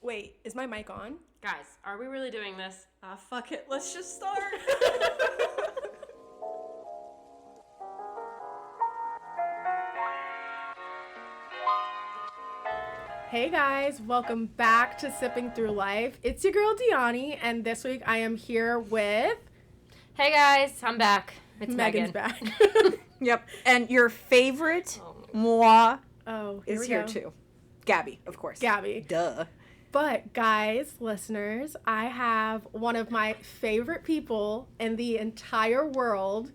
Wait, is my mic on? Guys, are we really doing this? Fuck it. Let's just start. Hey guys, welcome back to Sipping Through Life. It's your girl Deani, and this week I am here with... Hey guys, I'm back. It's Megan's Megan. back. Yep, and your favorite moi Oh, is here too. Gabby, of course. Gabby. Duh. But guys, listeners, I have one of my favorite people in the entire world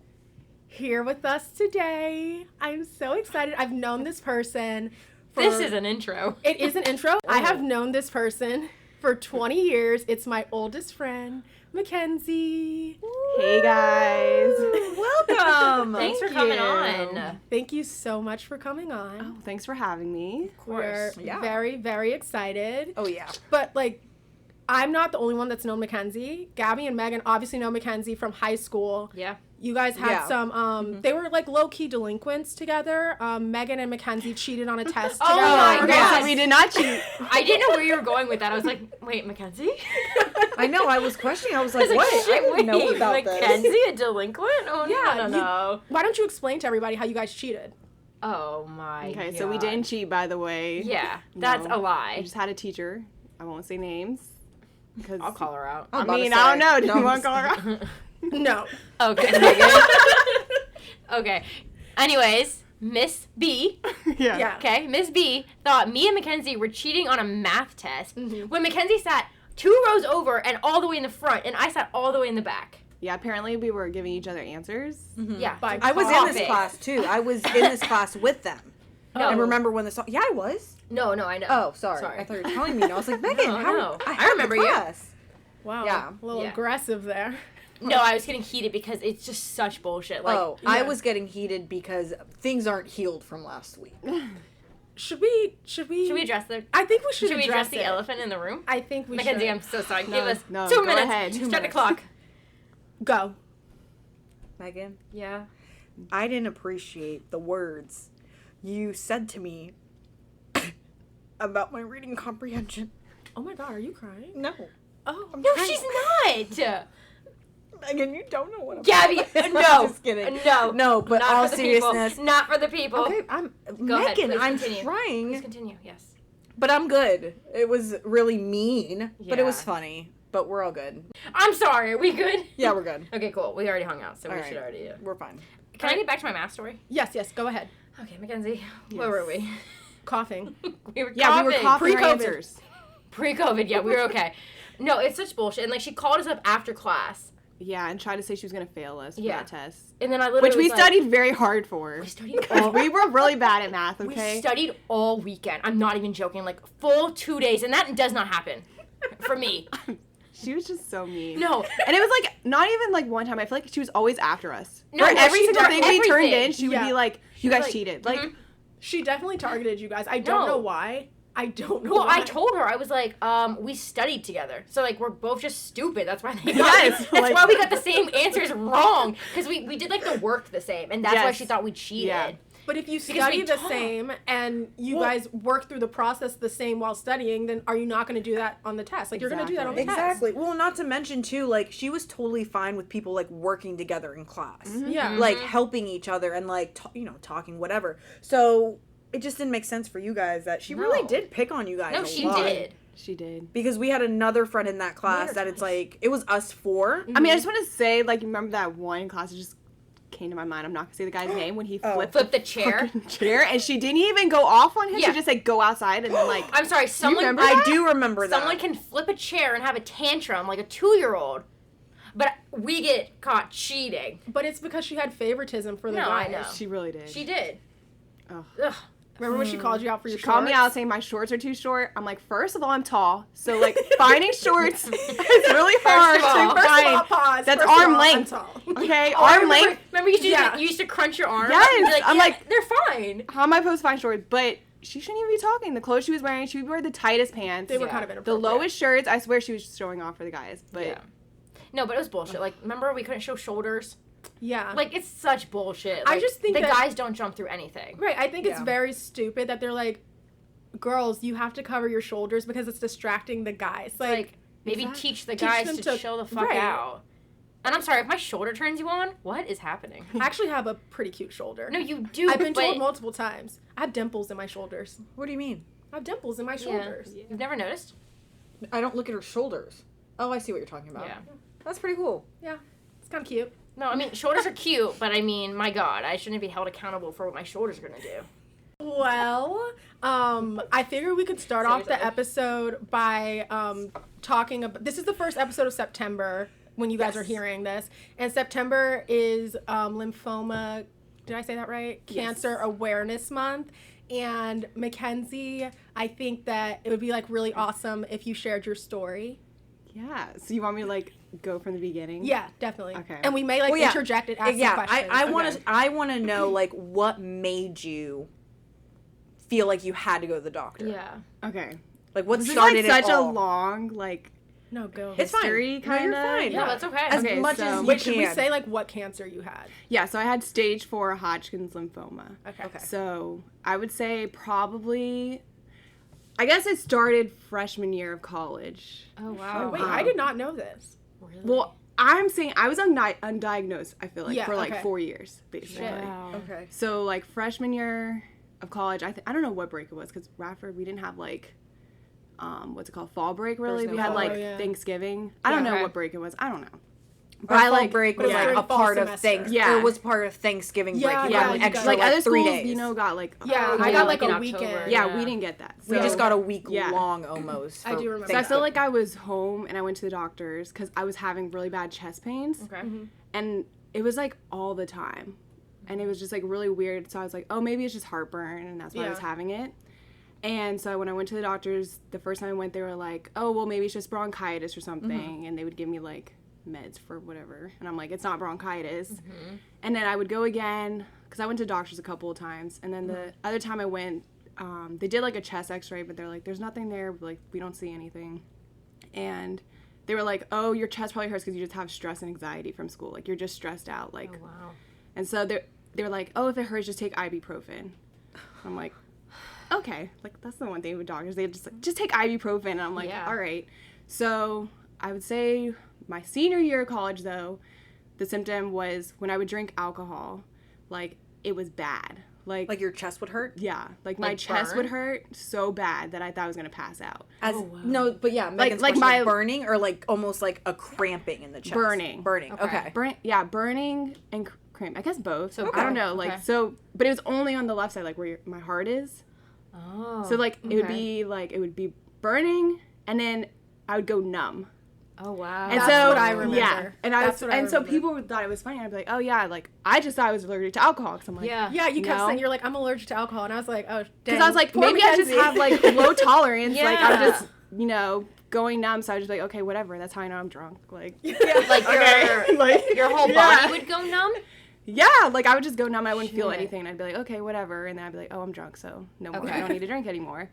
here with us today. I'm so excited. I've known this person for... This is an intro. It is an intro. I have known this person for 20 years. It's my oldest friend, Mackenzie. Hey guys. Welcome. Thanks for coming on. Thank you so much for coming on. Oh, thanks for having me. Of course. We're very, very excited. Oh yeah. But like, I'm not the only one that's known Mackenzie. Gabby and Megan obviously know Mackenzie from high school. Yeah. You guys had Yeah. some, they were like low-key delinquents together. Megan and Mackenzie cheated on a test Oh together. my Okay, God. so we did not cheat. I didn't know where you were going with that. I was like, wait, Mackenzie? I know, I was questioning. I was I like, was what? shit, I didn't know wait, about Mackenzie, this. a delinquent? Oh, Yeah, no. Why don't you explain to everybody how you guys cheated? Oh my Okay, God. so we didn't cheat, by the way. Yeah, that's No. a lie. We just had a teacher. I won't say names. Because I'll call her out. I was I about to mean, say, I don't know. Do don't you want to call her out? No. Okay, Megan. Okay. Anyways, Miss B, Yeah. okay, Miss B thought me and Mackenzie were cheating on a math test Mhm. when Mackenzie sat 2 rows over and all the way in the front, and I sat all the way in the back. Yeah, apparently we were giving each other answers. Yeah. By I was in Stop this it. class too. I was in this class with them. No. And remember when this? Yeah, I was. No, I know. Oh, sorry. Sorry. I thought you were telling me. And I was like, Megan, No, how? no. I had the remember you. class. Wow. Yeah. A little Yeah. aggressive there. No, I was getting heated because it's just such bullshit. Like, I yeah. was getting heated because things aren't healed from last week. Should we? should we address the? I think we should Should we address the it. elephant in the room? I think we Mackenzie, should. I'm so sorry. No, Give us no, 2 go minutes. ahead. Start the minutes. clock. Go. Megan, Yeah. I didn't appreciate the words you said to me about my reading comprehension. Oh my God, are you crying? No. Oh. No, she's not. Megan, you don't know what I'm Gabby, no. Just kidding. No. No, but Not all for the people. seriousness. Not for the people. Okay, Go ahead, Megan, please I'm continue. trying. Please continue. Yes. But I'm good. It was really mean, but it was Yeah. funny. But we're all good. I'm sorry. Are we good? Yeah, we're good. Okay, cool. We already hung out, so All we right. should already. We're fine. Can I get back to my math story? Yes, go ahead. Okay, Mackenzie. Where were we? Coughing. We were Yeah, we were coughing our Pre-COVID. answers. Pre-COVID, yeah, we were okay. No, it's such bullshit. And like, she called us up after class, Yeah, and tried to say she was going to fail us for Yeah. that test. and then I literally Which we was like, studied very hard for. We studied Because all. we were really bad at math, We okay? studied all weekend. I'm not even joking. Like full 2 days, and that does not happen for me. She was just so mean. No. And it was like, not even like one time. I feel like she was always after us. No, For no, every she- single for thing we turned everything. in, she would Yeah. be like, you was guys like, cheated. Like, mhm. She definitely targeted you guys. I don't No. know why. I don't know Well, why. I told her, I was like, we studied together. So, like, we're both just stupid. That's why they got Yes, That's like- why we got the same answers wrong. Because we did, like, the work the same. And that's why Yes. she thought we cheated. Yeah. But if you Because study we the talk. same and you Well- guys work through the process the same while studying, then are you not going to do that on the test? Like, you're going to do that on the test. Exactly. Well, not to mention too, like she was totally fine with people like working together in class, Yeah. like helping each other and like talking whatever. So it just didn't make sense for you guys that she really No. did pick on you guys. No, a she lot. did. she did. Because we had another friend in that class her that it's twice. like it was us four. I mean, I just want to say, like, you remember that one class that just came to my mind? I'm not going to say the guy's name when he flipped Flip the chair. the chair, and she didn't even go off on him. Yeah. She just, like, go outside and then, like, I'm sorry, someone remember I do remember that. someone can flip a chair and have a tantrum like a 2-year-old. But we get caught cheating. But it's because she had favoritism for the No, I guys. know. she really did. She did. Ugh. Ugh. Remember when she called you out for your She called me shorts? out saying my shorts are too short. I'm like, first of all, I'm tall. So, like, finding shorts is really hard of all- to First of all, find. pause. That's First of arm all, length. I'm tall. Okay, Oh, I arm remember, length. Remember you used to, Yeah. you used to crunch your arm? Yes, And be I'm yeah, like- they're fine. How am I supposed to find shorts? But she shouldn't even be talking. The clothes she was wearing, she would wear the tightest pants. They were Yeah. kind of The inappropriate. lowest shirts, I swear she was just showing off for the guys. But Yeah. No, but it was bullshit. Like, remember we couldn't show shoulders? Yeah. Like, it's such bullshit. I Like, just think the that- guys don't jump through anything. Right. I think it's Yeah. very stupid that they're like girls, you have to cover your shoulders because it's distracting the guys. Like maybe teach the guys them to to- chill the fuck right. out. And I'm sorry, if my shoulder turns you on, what is happening? I actually have a pretty cute shoulder. No, you do. I've been but told multiple times. I have dimples in my shoulders. What do you mean? I have dimples in my shoulders. Yeah. You've never noticed? I don't look at her shoulders. Oh, I see what you're talking about. Yeah. That's pretty cool. Yeah, it's kind of cute. No, I mean, shoulders are cute, but I mean, my God, I shouldn't be held accountable for what my shoulders are going to do. Well, I figured we could start off the Seriously. episode by talking about. This is the first episode of September when you guys Yes. are hearing this, and September is lymphoma. Did I say that right? Yes. Cancer Awareness Month. And Mackenzie, I think that it would be like really awesome if you shared your story. Yeah. So you want me to like go from the beginning? Yeah, definitely. Okay. And we may like Well, yeah. interject and ask some Yeah, questions. I want to know like what made you feel like you had to go to the doctor. Yeah. Okay. Like what This is started like it such a all? long like No, go. It's fine. history No, you're kinda. fine. No, that's okay. As Okay, much so- as you Wait, should we can. say like what cancer you had? Yeah, so I had stage 4 Hodgkin's lymphoma. Okay. So I would say probably, I guess it started freshman year of college. Oh, Oh, wow. wait, I did not know this. Really? Well, I'm saying I was undiagnosed, I feel like, Yeah, for like okay. 4 years, basically. Wow. Okay. So like freshman year of college, I don't know what break it was because Radford, we didn't have like, what's it called, fall break really. no We had fall. like Oh, yeah. Thanksgiving. I don't know Okay. what break it was. I don't know. But I fall like break but was it was like a during fall part of semester. Thanksgiving. Yeah. It was part of Thanksgiving break. Yeah, You yeah, got an you extra got- like other 3 schools, days. you know, got like Yeah, Oh, I yeah, got like like in a October. weekend. yeah, Yeah. we didn't get that. We So- just got a week Yeah. long almost. I for do remember So I feel Thanksgiving. like I was home and I went to the doctor's because I was having really bad chest pains. Okay. And it was like all the time. And it was just like really weird. So I was like, oh, maybe it's just heartburn. And that's why I was Yeah. having it. And so when I went to the doctor's, the first time I went, they were like, oh, well, maybe it's just bronchitis or something. And they would give me like meds for whatever. And I'm like, it's not bronchitis. And then I would go again because I went to doctors a couple of times. And then the other time I went, they did like a chest x-ray, but they're like, there's nothing there. Like, we don't see anything. And they were like, oh, your chest probably hurts because you just have stress and anxiety from school. Like, you're just stressed out. Like, Oh, wow. and so they were like, oh, if it hurts, just take ibuprofen. I'm like, okay. Like, that's the one thing with doctors. They just take ibuprofen. And I'm like, Yeah. all right. So I would say my senior year of college, though, the symptom was when I would drink alcohol, like, it was bad. Like your chest would hurt. yeah. Like, my Like chest burn? would hurt so bad that I thought I was going to pass out. As Oh, wow. no, but yeah, Megan's like question, my- burning or like almost like a cramping in the chest. Burning. Burning. Okay. Okay. Burning and cramp. I guess both. So I don't both, know. Like, okay. so, but it was only on the left side, like where my heart is. Oh. So like it would okay. be like it would be burning, and then I would go numb. Oh, wow. And That's so what I remember. yeah, and I That's was, what I and so remember. people thought it was funny. I'd be like, oh yeah, like I just thought I was allergic to alcohol because I'm like, Yeah. Yeah, you kept No. saying you're like, I'm allergic to alcohol, and I was like, oh, because I was like, poor maybe I just Mackenzie. have like low tolerance. Like I'm Yeah. just going numb. So I was just like, okay, whatever. That's how I know I'm drunk. Like Like your, like your whole yeah. body would go numb? Yeah, like I would just go numb. I wouldn't feel Shit. anything. I'd be like, okay, whatever. And then I'd be like, oh, I'm drunk, so no more. Okay. I don't need to drink anymore.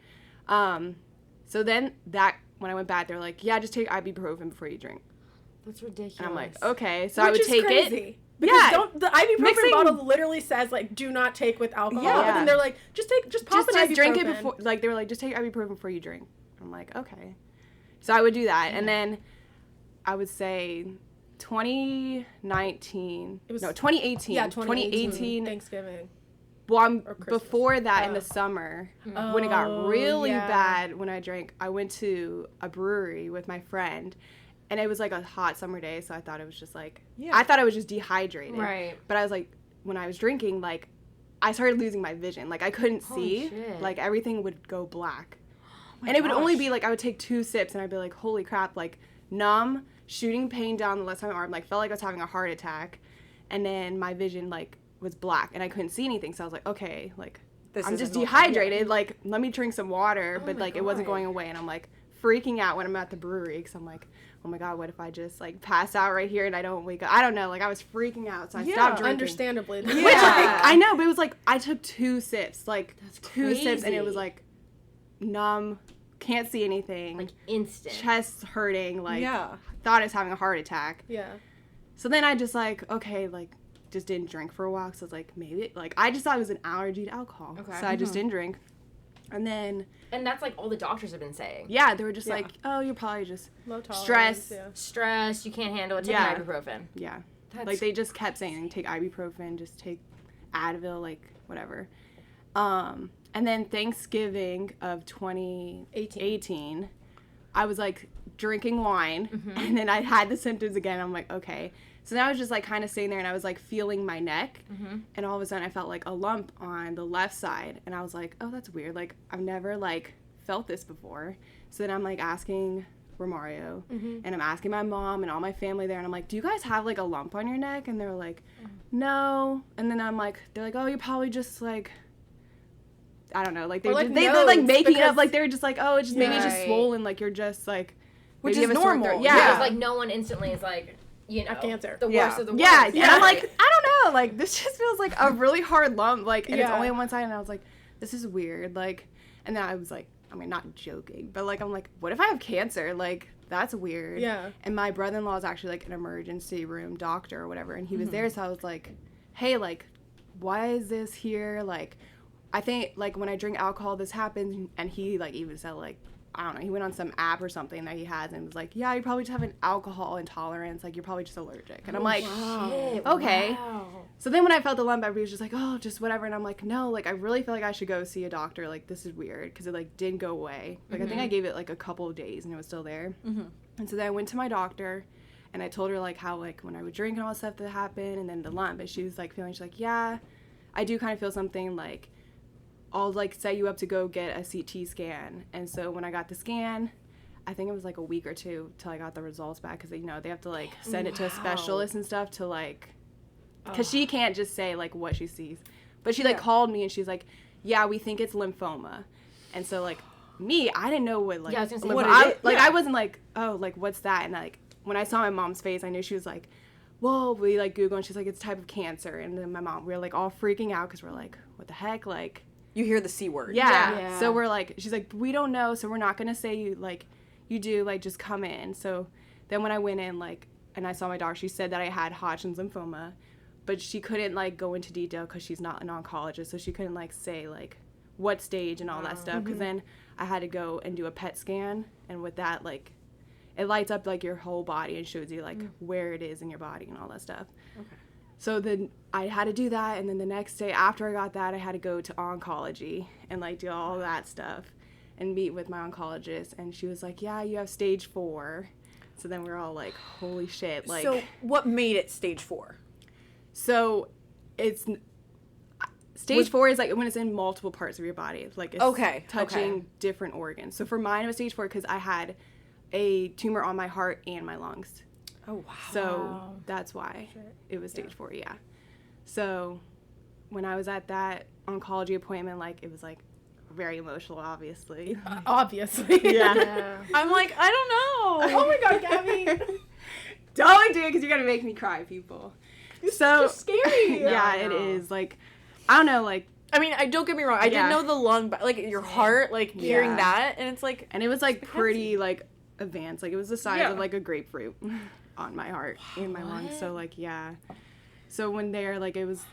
So then when I went back, they're like, yeah, just take ibuprofen before you drink. That's ridiculous. And I'm like, okay. So I Which would is take crazy. it. Because Yeah. don't the ibuprofen Mixing- bottle literally says like do not take with alcohol. Yeah. But then they're like, just pop Just an drink it ibuprofen. before. Like they were like, just take ibuprofen before you drink. I'm like, okay. So I would do that, and then I would say 2019. It was- no, 2018. Yeah, 2018 2018. Thanksgiving. Well, Or Christmas. before that in Oh. the summer, when it got Oh, really yeah. bad when I drank, I went to a brewery with my friend, and it was like a hot summer day, so I thought it was just like, Yeah. I thought I was just dehydrated. Right. But I was like, when I was drinking, like, I started losing my vision. Like, I couldn't Holy see. shit. Like, everything would go black. And it would only be like, I would take 2 sips, and I'd be like, holy crap, like, numb, shooting pain down the left side of my arm, like, felt like I was having a heart attack. And then my vision, like, was black, and I couldn't see anything. So I was like, okay, like, This I'm isn't just normal. dehydrated. Like, let me drink some water. Oh But, my like, it wasn't God. going away. And I'm, like, freaking out when I'm at the brewery because I'm like, oh, my God, what if I just, like, pass out right here and I don't wake up? I don't know. Like, I was freaking out. So I stopped drinking. Understandably. Which, like, I know, but it was, like, I took 2 sips. Like, That's 2 sips, and it crazy. was, like, numb, can't see anything. Like instant. Chest hurting. Like, Yeah. thought I was having a heart attack. Yeah. So then I just like, okay, like, just didn't drink for a while. So I was like, maybe, like, I just thought it was an allergy to alcohol. Okay. So I just didn't drink. And then And that's like all the doctors have been saying. Yeah, they were just Yeah. like, oh, you're probably just Low tolerance, stress. Yeah. Stress, you can't handle it, take Yeah. an ibuprofen. Yeah. That's Like, they just kept saying, take ibuprofen, just take Advil, like, whatever. And then Thanksgiving of 2018, I was, like, drinking wine, and then I had the symptoms again. I'm like, okay. So then I was just, like, kind of sitting there, and I was, like, feeling my neck, and all of a sudden I felt, like, a lump on the left side, and I was like, oh, that's weird. Like, I've never, like, felt this before. So then I'm, like, asking Romario, and I'm asking my mom and all my family there, and I'm like, do you guys have, like, a lump on your neck? And they're like, no. And then I'm like, they're like, oh, you're probably just, like, I don't know, like, they're, Or, like, they're like, nodes, making it up, because- like, they're just like, oh, it's just, maybe it's just Right. swollen, like, you're just, like, Which maybe is you have a sore normal. throat. Yeah. Yeah. Because, like, no one instantly is like, you know, cancer. the Yeah. worst of the worst. Yeah, and I'm like, I don't know, like, this just feels like a really hard lump, like, and it's Yeah. only on one side, and I was like, this is weird, like, and then I was like, I mean, not joking, but, like, I'm like, what if I have cancer? Like, that's weird. Yeah. And my brother-in-law is actually, like, an emergency room doctor or whatever, and he was there, so I was like, hey, like, why is this here? Like, I think, like, when I drink alcohol, this happens, and he, like, even said, like, I don't know, he went on some app or something that he has and was like, yeah, you probably just have an alcohol intolerance, like, you're probably just allergic. And I'm like, Shit, okay. wow. so then when I felt the lump, everybody was just like, oh, just whatever. And I'm like, no, like, I really feel like I should go see a doctor. Like, this is weird. Because it, like, didn't go away. Like, I think I gave it, like, a couple of days and it was still there. And so then I went to my doctor and I told her, like, how, like, when I would drink and all that stuff that happened and then the lump. And she was, like, feeling, she's like, yeah, I do kind of feel something, like, I'll, like, set you up to go get a CT scan. And so when I got the scan, I think it was, like, a week or two till I got the results back. Because, you know, they have to, like, send it to a specialist and stuff to, like, because she can't just say, like, what she sees. But she, like, called me and she's like, yeah, we think it's lymphoma. And so, like, me, I didn't know what, like, Yeah, I was gonna say, what I, is it? like, Yeah. I wasn't like, oh, like, what's that? And, like, when I saw my mom's face, I knew she was like, well, we, like, Google, and she's like, it's a type of cancer. And then my mom, we were, like, all freaking out because we're like, what the heck? Like, You hear the C word. yeah. Yeah. So we're like, she's like, we don't know, so we're not going to say you, like, you do, like, just come in. So then when I went in, like, and I saw my doctor, she said that I had Hodgkin's lymphoma, but she couldn't, like, go into detail because she's not an oncologist, so she couldn't, like, say, like, what stage and all that stuff, because then I had to go and do a PET scan, and with that, like, it lights up, like, your whole body and shows you, like, where it is in your body and all that stuff. Okay. So then I had to do that, and then the next day after I got that, I had to go to oncology and, like, do all that stuff and meet with my oncologist, and she was like, yeah, you have stage 4. So then we're all like, holy shit, like... So what made it stage 4? So it's... Stage 4 is, like, when it's in multiple parts of your body. Like, it's touching different organs. So for mine, it was stage 4 because I had a tumor on my heart and my lungs. Oh, wow. So that's why it was stage 4, yeah. So when I was at that oncology appointment, like, it was, like, very emotional, obviously. Obviously. Yeah. I'm like, I don't know. Oh my god, Gabby. Don't do it because you're going to make me cry, people. So, It's scary. yeah, it is. Like, I don't know, like, I mean, I don't get me wrong. I didn't know the lung, but, like, your heart, like, hearing that, and it's like... and it was, like, pretty, like, advanced. Like, it was the size Yeah. of, like, a grapefruit on my heart and my lungs. So, like, yeah. So when they're, like, it was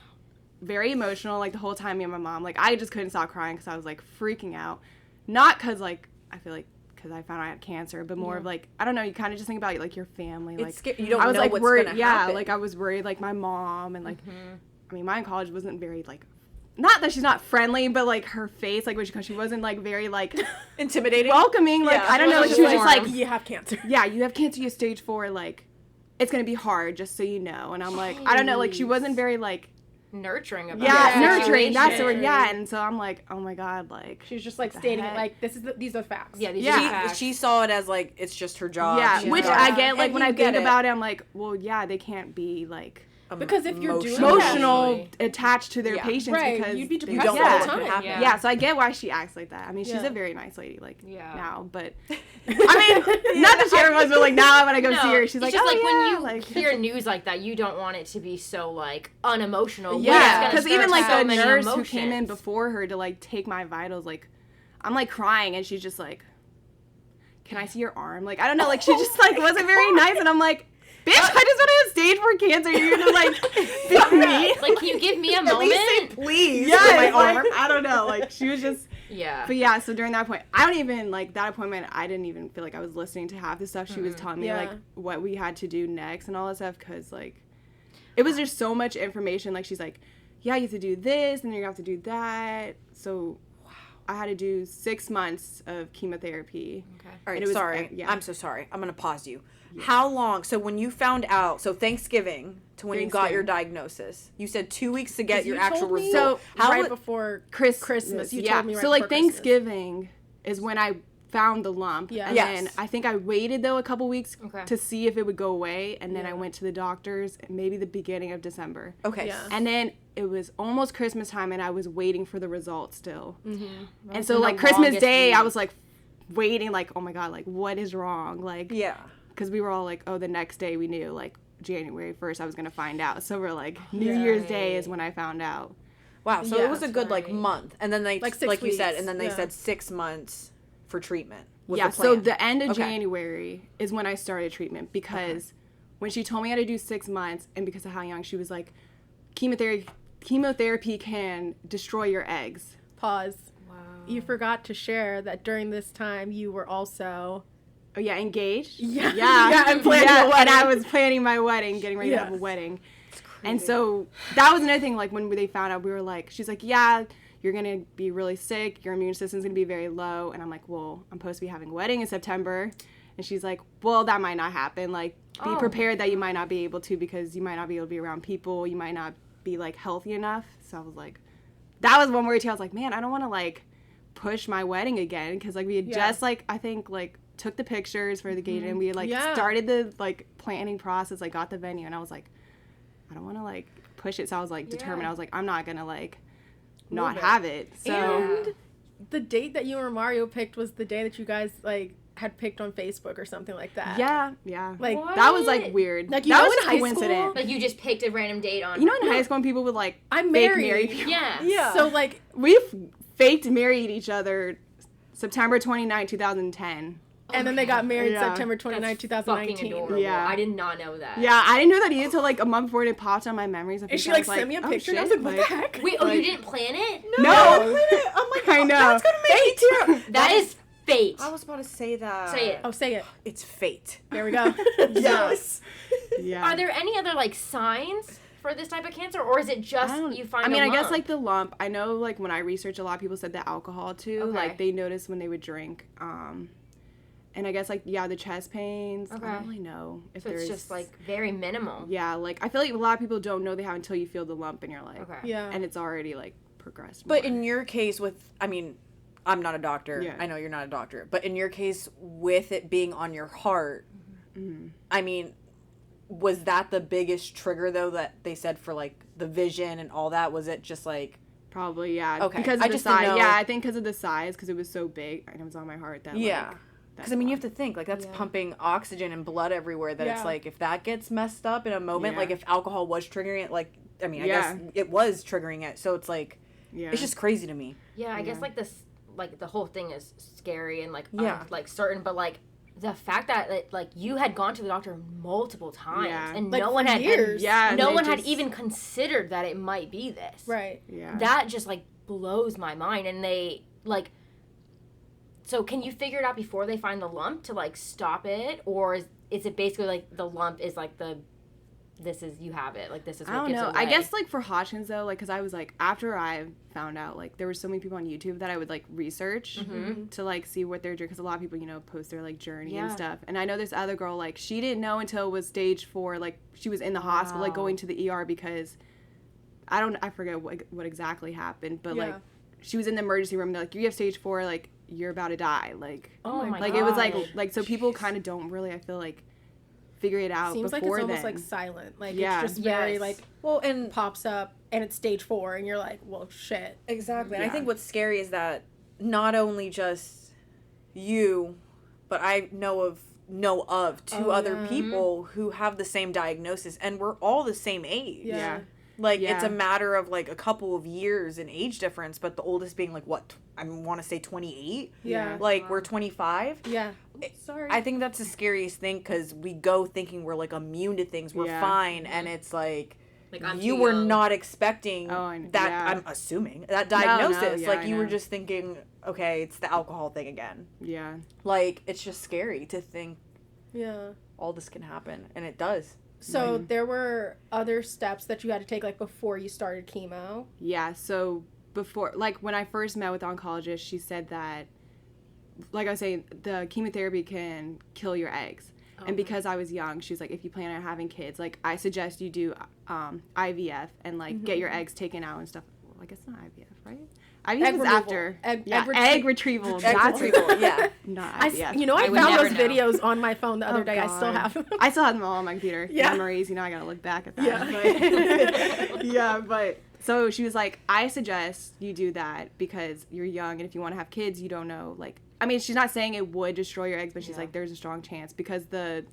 very emotional, like, the whole time, me and my mom, like, I just couldn't stop crying because I was, like, freaking out. Not because, like, I feel like, because I found out I had cancer, but more of, like, I don't know, you kind of just think about, like, your family. Like, It's scary. You don't I was, know like, what's worried. gonna Yeah, happen. like, I was worried, like, my mom and, like, I mean, my oncologist wasn't very, like, not that she's not friendly, but, like, her face, like, when she wasn't, like, very, like, Intimidating. welcoming. Like, Yeah. I don't know, She she was wasn't just, like, warm. You have cancer. yeah, you have cancer, you have stage 4, like, it's gonna be hard, just so you know. And I'm like, I don't know, like, she wasn't very, like, Nurturing about yeah, the nurturing, that's the situation. word, yeah. And so I'm like, oh my god, like, She's just like the stating it heck? like these are facts. Yeah, these Yeah. are She, facts. she saw it as, like, it's just her job. yeah, She's which not- I get, like, and when you I get think it. about it, I'm like, well, yeah, they can't be, like, Because if you're doing emotional Actually. attached to their Yeah. patients Right, because you'd be they- You depressed don't all know the what could time. happen. Yeah. yeah, so I get why she acts like that. I mean, she's Yeah. a very nice lady, like, Yeah. now, but, I mean, not that she ever was, but, like, now when I go see her, she's it's like, just oh, like yeah, when you like, hear news like that, you don't want it to be so like unemotional. yeah, because because even, like, so the many nurse who came in emotions. before her to, like, take my vitals, like, I'm, like, crying, and she's just like, can I see your arm? Like, I don't know, like, she just, like, wasn't very nice, and I'm like, bitch, I just want to have stage 4 cancer, you're gonna, like, beat me? Like, can you give me a At least say moment? please. Yeah, for my it's like, arm. I don't know, like, she was just, Yeah. But yeah, so during that point, I don't even, like, that appointment, I didn't even feel like I was listening to half the stuff she was telling me, Yeah. like, what we had to do next and all that stuff, because, like, it was just so much information. Like, she's like, yeah, you have to do this, and you're going to have to do that. So, I had to do 6 months of chemotherapy. Okay. All right, it was- sorry. yeah. I'm so sorry. I'm going to pause you. How long? So when you found out, so Thanksgiving to when you got your diagnosis, you said 2 weeks to get your You actual told me result. How right would- before Christmas. You yeah. told me right so, like, before Christmas. Thanksgiving is when I found the lump. Yeah. And Yes. then I think I waited, though, a couple weeks Okay. to see if it would go away. And then I Yeah. went to the doctors maybe the beginning of December. Okay. Yeah. And then it was almost Christmas time, and I was waiting for the results still. Mm-hmm. And That's so, been like, the Christmas longest Day, I week. was, like, waiting, like, oh, my God, like, what is wrong? Like, Yeah. because we were all like, oh, the next day we knew, like, January 1st I was going to find out. So we're like, New Yeah. Year's Day is when I found out. Wow. So Yeah, it was a good like right. month, and then they Like 6 you said, weeks, and then they yeah. said 6 months for treatment. Was Yeah, the so plan. the end of Okay. January is when I started treatment, because when she told me I had to do 6 months, and because of how young she was, like, chemotherapy can destroy your eggs. Pause. Wow. You forgot to share that during this time you were also Oh yeah, engaged. Yeah. yeah, Yeah, and planning a And wedding. I was planning my wedding, getting ready to have a Yes. wedding. And so that was another thing. Like, when they found out, we were like, she's like, yeah, you're gonna be really sick. Your immune system's gonna be very low. And I'm like, well, I'm supposed to be having a wedding in September. And she's like, well, that might not happen. Like, be Oh. prepared that you might not be able to, because you might not be able to be around people. You might not be, like, healthy enough. So I was like, that was one worry too. I was like, man, I don't want to, like, push my wedding again, because, like, we had Yeah. just, like, I think, like, took the pictures for the engagement. We had, like, Yeah. started the, like, planning process, like, got the venue, and I was like, I don't want to, like, push it. So I was, like, determined. Yeah. I was like, I'm not gonna, like, not Move it. have it. So And the date that you and Mario picked was the day that you guys like had picked on Facebook or something like that. yeah, Like What? that was, like, weird. Like, you that know, was in just high coincident. school- Like, you just picked a random date on. You know, in high school, when people would, like, I'm fake married. marry people. Yeah. Yeah. So like We've faked married each other September 29, 2010. and then they got married Yeah. September 29, That's 2019. fucking adorable. Yeah. I did not know that. Yeah, I didn't know that either until, like, a month before it popped on my memories. And she like sent me a picture and I was like, what the heck? Wait, oh, you Like- didn't plan it? No. I'm like, I know. That's gonna make me too. That is fate. I was about to say that. Say it. Oh, say it. It's fate. There we go. Yes. Yeah. Are there any other, like, signs for this type of cancer, or is it just you find I mean, a I guess, lump? like, the lump. I know, like, when I researched, a lot of people said the alcohol too. Okay. Like, they noticed when they would drink. And I guess, like, yeah, the chest pains. Okay. I don't really know if So it's there's just, like, very minimal. Yeah, like, I feel like a lot of people don't know they have until you feel the lump and you're like, Okay. Yeah. and it's already, like, progressed. But more. in your case, I mean, I'm not a doctor. Yeah. I know you're not a doctor. But in your case, with it being on your heart, I mean, was that the biggest trigger, though, that they said for, like, the vision and all that? Was it just, like... Probably, yeah. Okay. Because of I the just didn't size. know. Yeah, I think because of the size, because it was so big and it was on my heart that, Yeah. like... Because, I mean, you have to think, like, that's Yeah. pumping oxygen and blood everywhere, that Yeah. it's, like, if that gets messed up in a moment, Yeah. like, if alcohol was triggering it, like, I mean, I Yeah. guess it was triggering it. So it's, like, Yeah. it's just crazy to me. Yeah, I guess, Yeah. like, this, like, the whole thing is scary and, like, Yeah. like, certain, but, like, the fact that, like, you had gone to the doctor multiple times, Yeah. and Like, no for one had... years. Yeah. no they one had just- even considered that it might be this. Right. Yeah. That just, like, blows my mind. And they, like... So can you figure it out before they find the lump to, like, stop it? Or is it basically, like, the lump is, like, this is, you have it. Like, this is what I don't gives know. away. I guess, like, for Hodgkin's, though, like, because I was, like, after I found out, like, there were so many people on YouTube that I would, like, research to, like, see what they're doing. Because a lot of people, you know, post their, like, journey and Yeah. stuff. And I know this other girl, like, she didn't know until it was stage 4. Like, she was in the hospital, like, Wow. going to the ER because I forget what exactly happened. But, like, Yeah. she was in the emergency room. They're like, you have stage 4. Like, you're about to die. Like, Oh my like, it was, God. like, so people kind of don't really, I feel like, figure it out Seems like before it's almost then. like silent. Like Yeah. it's just very Yes. like Well, and pops up and it's stage 4 and you're like, well, shit. exactly. And I Yeah. think what's scary is that not only just you, but I know of two Oh, other yeah. people who have the same diagnosis, and we're all the same age. Yeah. Like, it's Yeah. a matter of, like, a couple of years in age difference, but the oldest being, like, what? I want to say 28? Yeah. Like, we're 25? Yeah. Sorry. I think that's the scariest thing, because we go thinking we're, like, immune to things. We're Yeah. fine, and it's, like I'm you too were young. not expecting Oh, I know. that, Yeah. I'm assuming, that No, diagnosis. yeah, like, I you were know. just thinking, okay, it's the alcohol thing again. Yeah. Like, it's just scary to think Yeah. all this can happen, and it does. So there were other steps that you had to take, like, before you started chemo? Yeah, so before, like, when I first met with the oncologist, she said that, like I was saying, the chemotherapy can kill your eggs. And because I was young, she was like, if you plan on having kids, like, I suggest you do IVF and, like, get your eggs taken out and stuff. Well, I guess not IVF, right? IVF Egg is removal. after. Egg Retrieval. Egg That's retrieval, yeah. not I IVF. would found never those know. videos on my phone the other day. I still God. have them. I still have them all on my computer. Yeah. Memories, I gotta look back at that. Yeah. But, yeah, but so she was like, I suggest you do that because you're young, and if you want to have kids, you don't know, like, I mean, she's not saying it would destroy your eggs, but she's like, there's a strong chance because the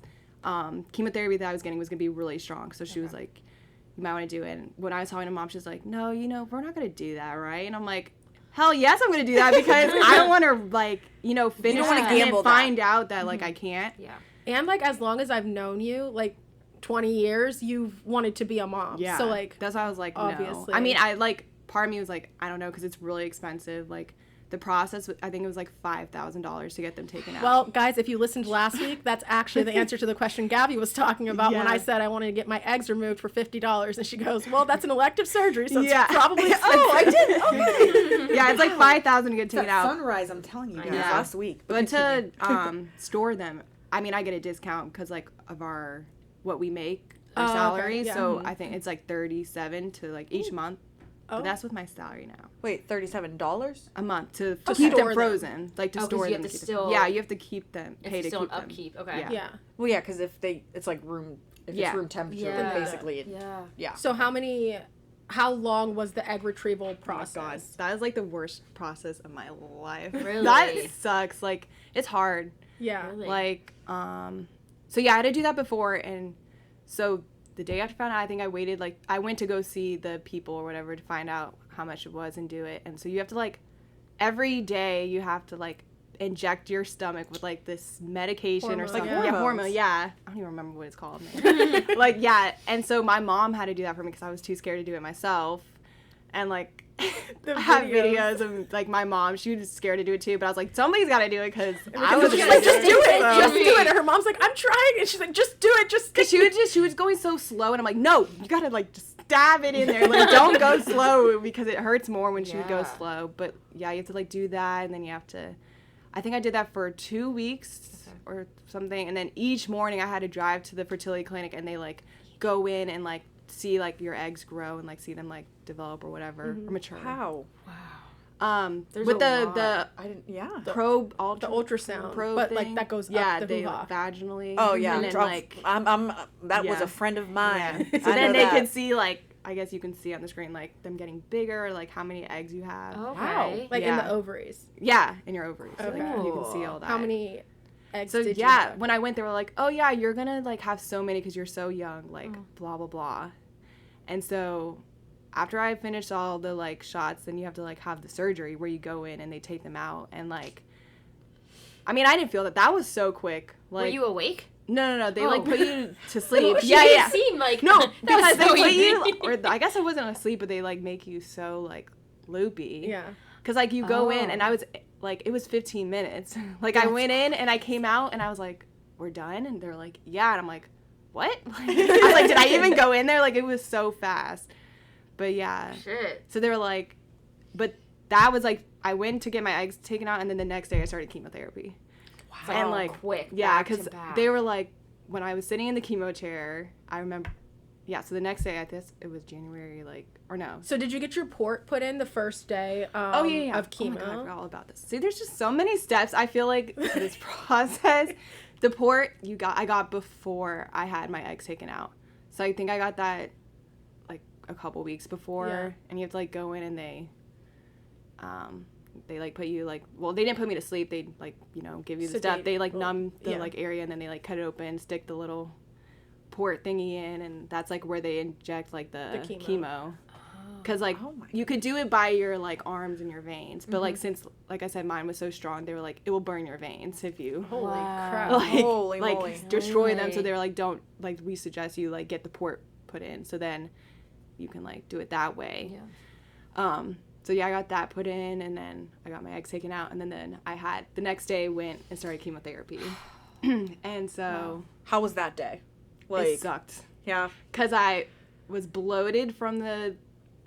chemotherapy that I was getting was gonna be really strong. So she was like, you might want to do it. And when I was talking to Mom, she's like, no, we're not gonna do that, right? And I'm like, hell yes, I'm gonna do that because I don't want to, like, finish wanna it and then gamble that. find out that like I can't. Yeah. And, like, as long as I've known you, like, 20 years, you've wanted to be a mom. Yeah. So, like, that's why I was like, obviously. no. I mean, I like, part of me was like, I don't know, because it's really expensive. Like, the process, I think it was like $5,000 to get them taken out. well, guys, if you listened last week, that's actually the answer to the question Gabby was talking about when Yeah. I said I wanted to get my eggs removed for $50. And she goes, well, that's an elective surgery, so it's Yeah. probably Oh, I did. Okay. yeah, it's like $5,000 to get taken That out. sunrise, I'm telling you guys, know. last week. But to store them, I mean, I get a discount because like of what we make, our Oh, okay, salary. yeah. So I think it's like $37 to like each month. Oh. But that's with my salary now. Wait, $37? A month to To keep store them them. frozen, like to Oh, 'cause store you them. have to keep them- still- yeah, you have to keep them. It's Pay to still keep an them. upkeep. Okay. Yeah. Yeah. Well, yeah, because it's like room, if Yeah. it's room temperature, Yeah. then basically, Yeah. So how long was the egg retrieval Oh my process? God, that is like the worst process of my life. Really? That sucks. Like, it's hard. Yeah. Really? Like, so yeah, I had to do that before, and so the day after I found out, I think I waited, like, I went to go see the people or whatever to find out how much it was and do it, and so you have to, like, every day you have to, like, inject your stomach with, like, this medication Hormone, or something. yeah. Yeah, Hormones. hormone, yeah. I don't even remember what it's called. Man. Like, yeah, and so my mom had to do that for me because I was too scared to do it myself, and, like, The I have videos. videos of, like, my mom. She was scared to do it, too, but I was like, somebody's got to do it because I Because was she's gonna like, just do it, so- just do it. And her mom's like, I'm trying, and she's like, just do it, just. Cause she was going so slow, and I'm like, no, you gotta like just stab it in there, like don't go slow because it hurts more when she would go Yeah. slow. But yeah, you have to like do that, and then you have to. I think I did that for 2 weeks or something, and then each morning I had to drive to the fertility clinic, and they like go in and like see like your eggs grow and like see them like develop or whatever or mature. How? There's With a the lot. I didn't, yeah. probe The ultrasound, probe but thing. like that goes yeah, up the they hoo-ha. like, vaginally. Oh, yeah. and then like That was Yeah. a friend of mine. yeah. So I then know they that. could see like I guess you can see on the screen like them getting bigger, like how many eggs you have. Okay. Like in Yeah. the ovaries. Yeah, in your ovaries. So, Okay. like, you can see all that. How many eggs So did you yeah, have? when I went, they were like, "Oh yeah, you're gonna like have so many because you're so young." Like blah blah blah. And so after I finished all the like shots, then you have to like have the surgery where you go in and they take them out and like. I mean, I didn't feel that. That was so quick. Like Were you awake? no. They like Oh. put you to sleep. She yeah, didn't yeah. seem like No, that because was they so put easy. you, or I guess I wasn't asleep, but they like make you so like loopy. Yeah. Cause like you go in Oh. and I was like, it was 15 minutes. Like I went in and I came out and I was like, we're done, and they're like, yeah, and I'm like, what? Like, I was like, did I even go in there? Like it was so fast. But yeah, Shit. so they were like, but that was like I went to get my eggs taken out, and then the next day I started chemotherapy. Wow. And like quick. yeah, back to because back. they were like, when I was sitting in the chemo chair, I remember, yeah. So the next day, I guess it was January, like, or no. So did you get your port put in the first day Yeah. of Oh chemo? my God, I forgot all about this. See, there's just so many steps. I feel like to this process. The port I got before I had my eggs taken out. So I think I got that like a couple weeks before, Yeah. and you have to like go in and they like put you like, well, they didn't put me to sleep. They like, give you the stuff. Sedate. They like numb the Yeah. like area, and then they like cut it open, stick the little port thingy in, and that's like where they inject like the chemo. chemo. Because like Oh my you could do it by your like arms and your veins, but like since like I said, mine was so strong, they were like, it will burn your veins if you Holy Wow. crap. like Holy like moly. destroy them. So Really? they were like, don't like, we suggest you like get the port put in, so then you can like do it that way. Yeah. So yeah, I got that put in, and then I got my eggs taken out, and then I had the next day went and started chemotherapy. And so How was that day? it sucked. Yeah. Because I was bloated from the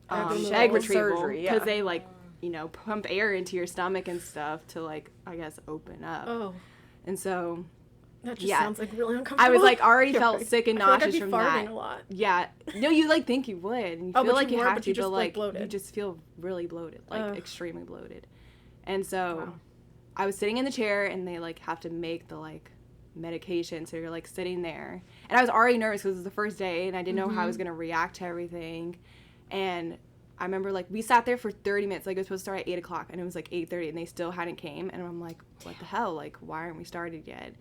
removal. egg retrieval. Surgery, Because yeah. they, like, you know, pump air into your stomach and stuff to, like, I guess, open up. Oh, And so, that just Yeah. sounds like really uncomfortable. I was, like, already felt sick and I feel like I'd nauseous be from farting that. a lot. Yeah. No, you, like, think you would. And you Oh, feel but like you you were, have but to, you just, but, like, like, bloated. you just feel really bloated. Like, Ugh. extremely bloated. And so, Wow. I was sitting in the chair, and they, like, have to make the, like, medication, so you're like sitting there, and I was already nervous because it was the first day and I didn't know how I was going to react to everything. And I remember, like, we sat there for 30 minutes, like it was supposed to start at 8 o'clock, and it was like 8:30 and they still hadn't came, and I'm like, what the hell, like, why aren't we started yet?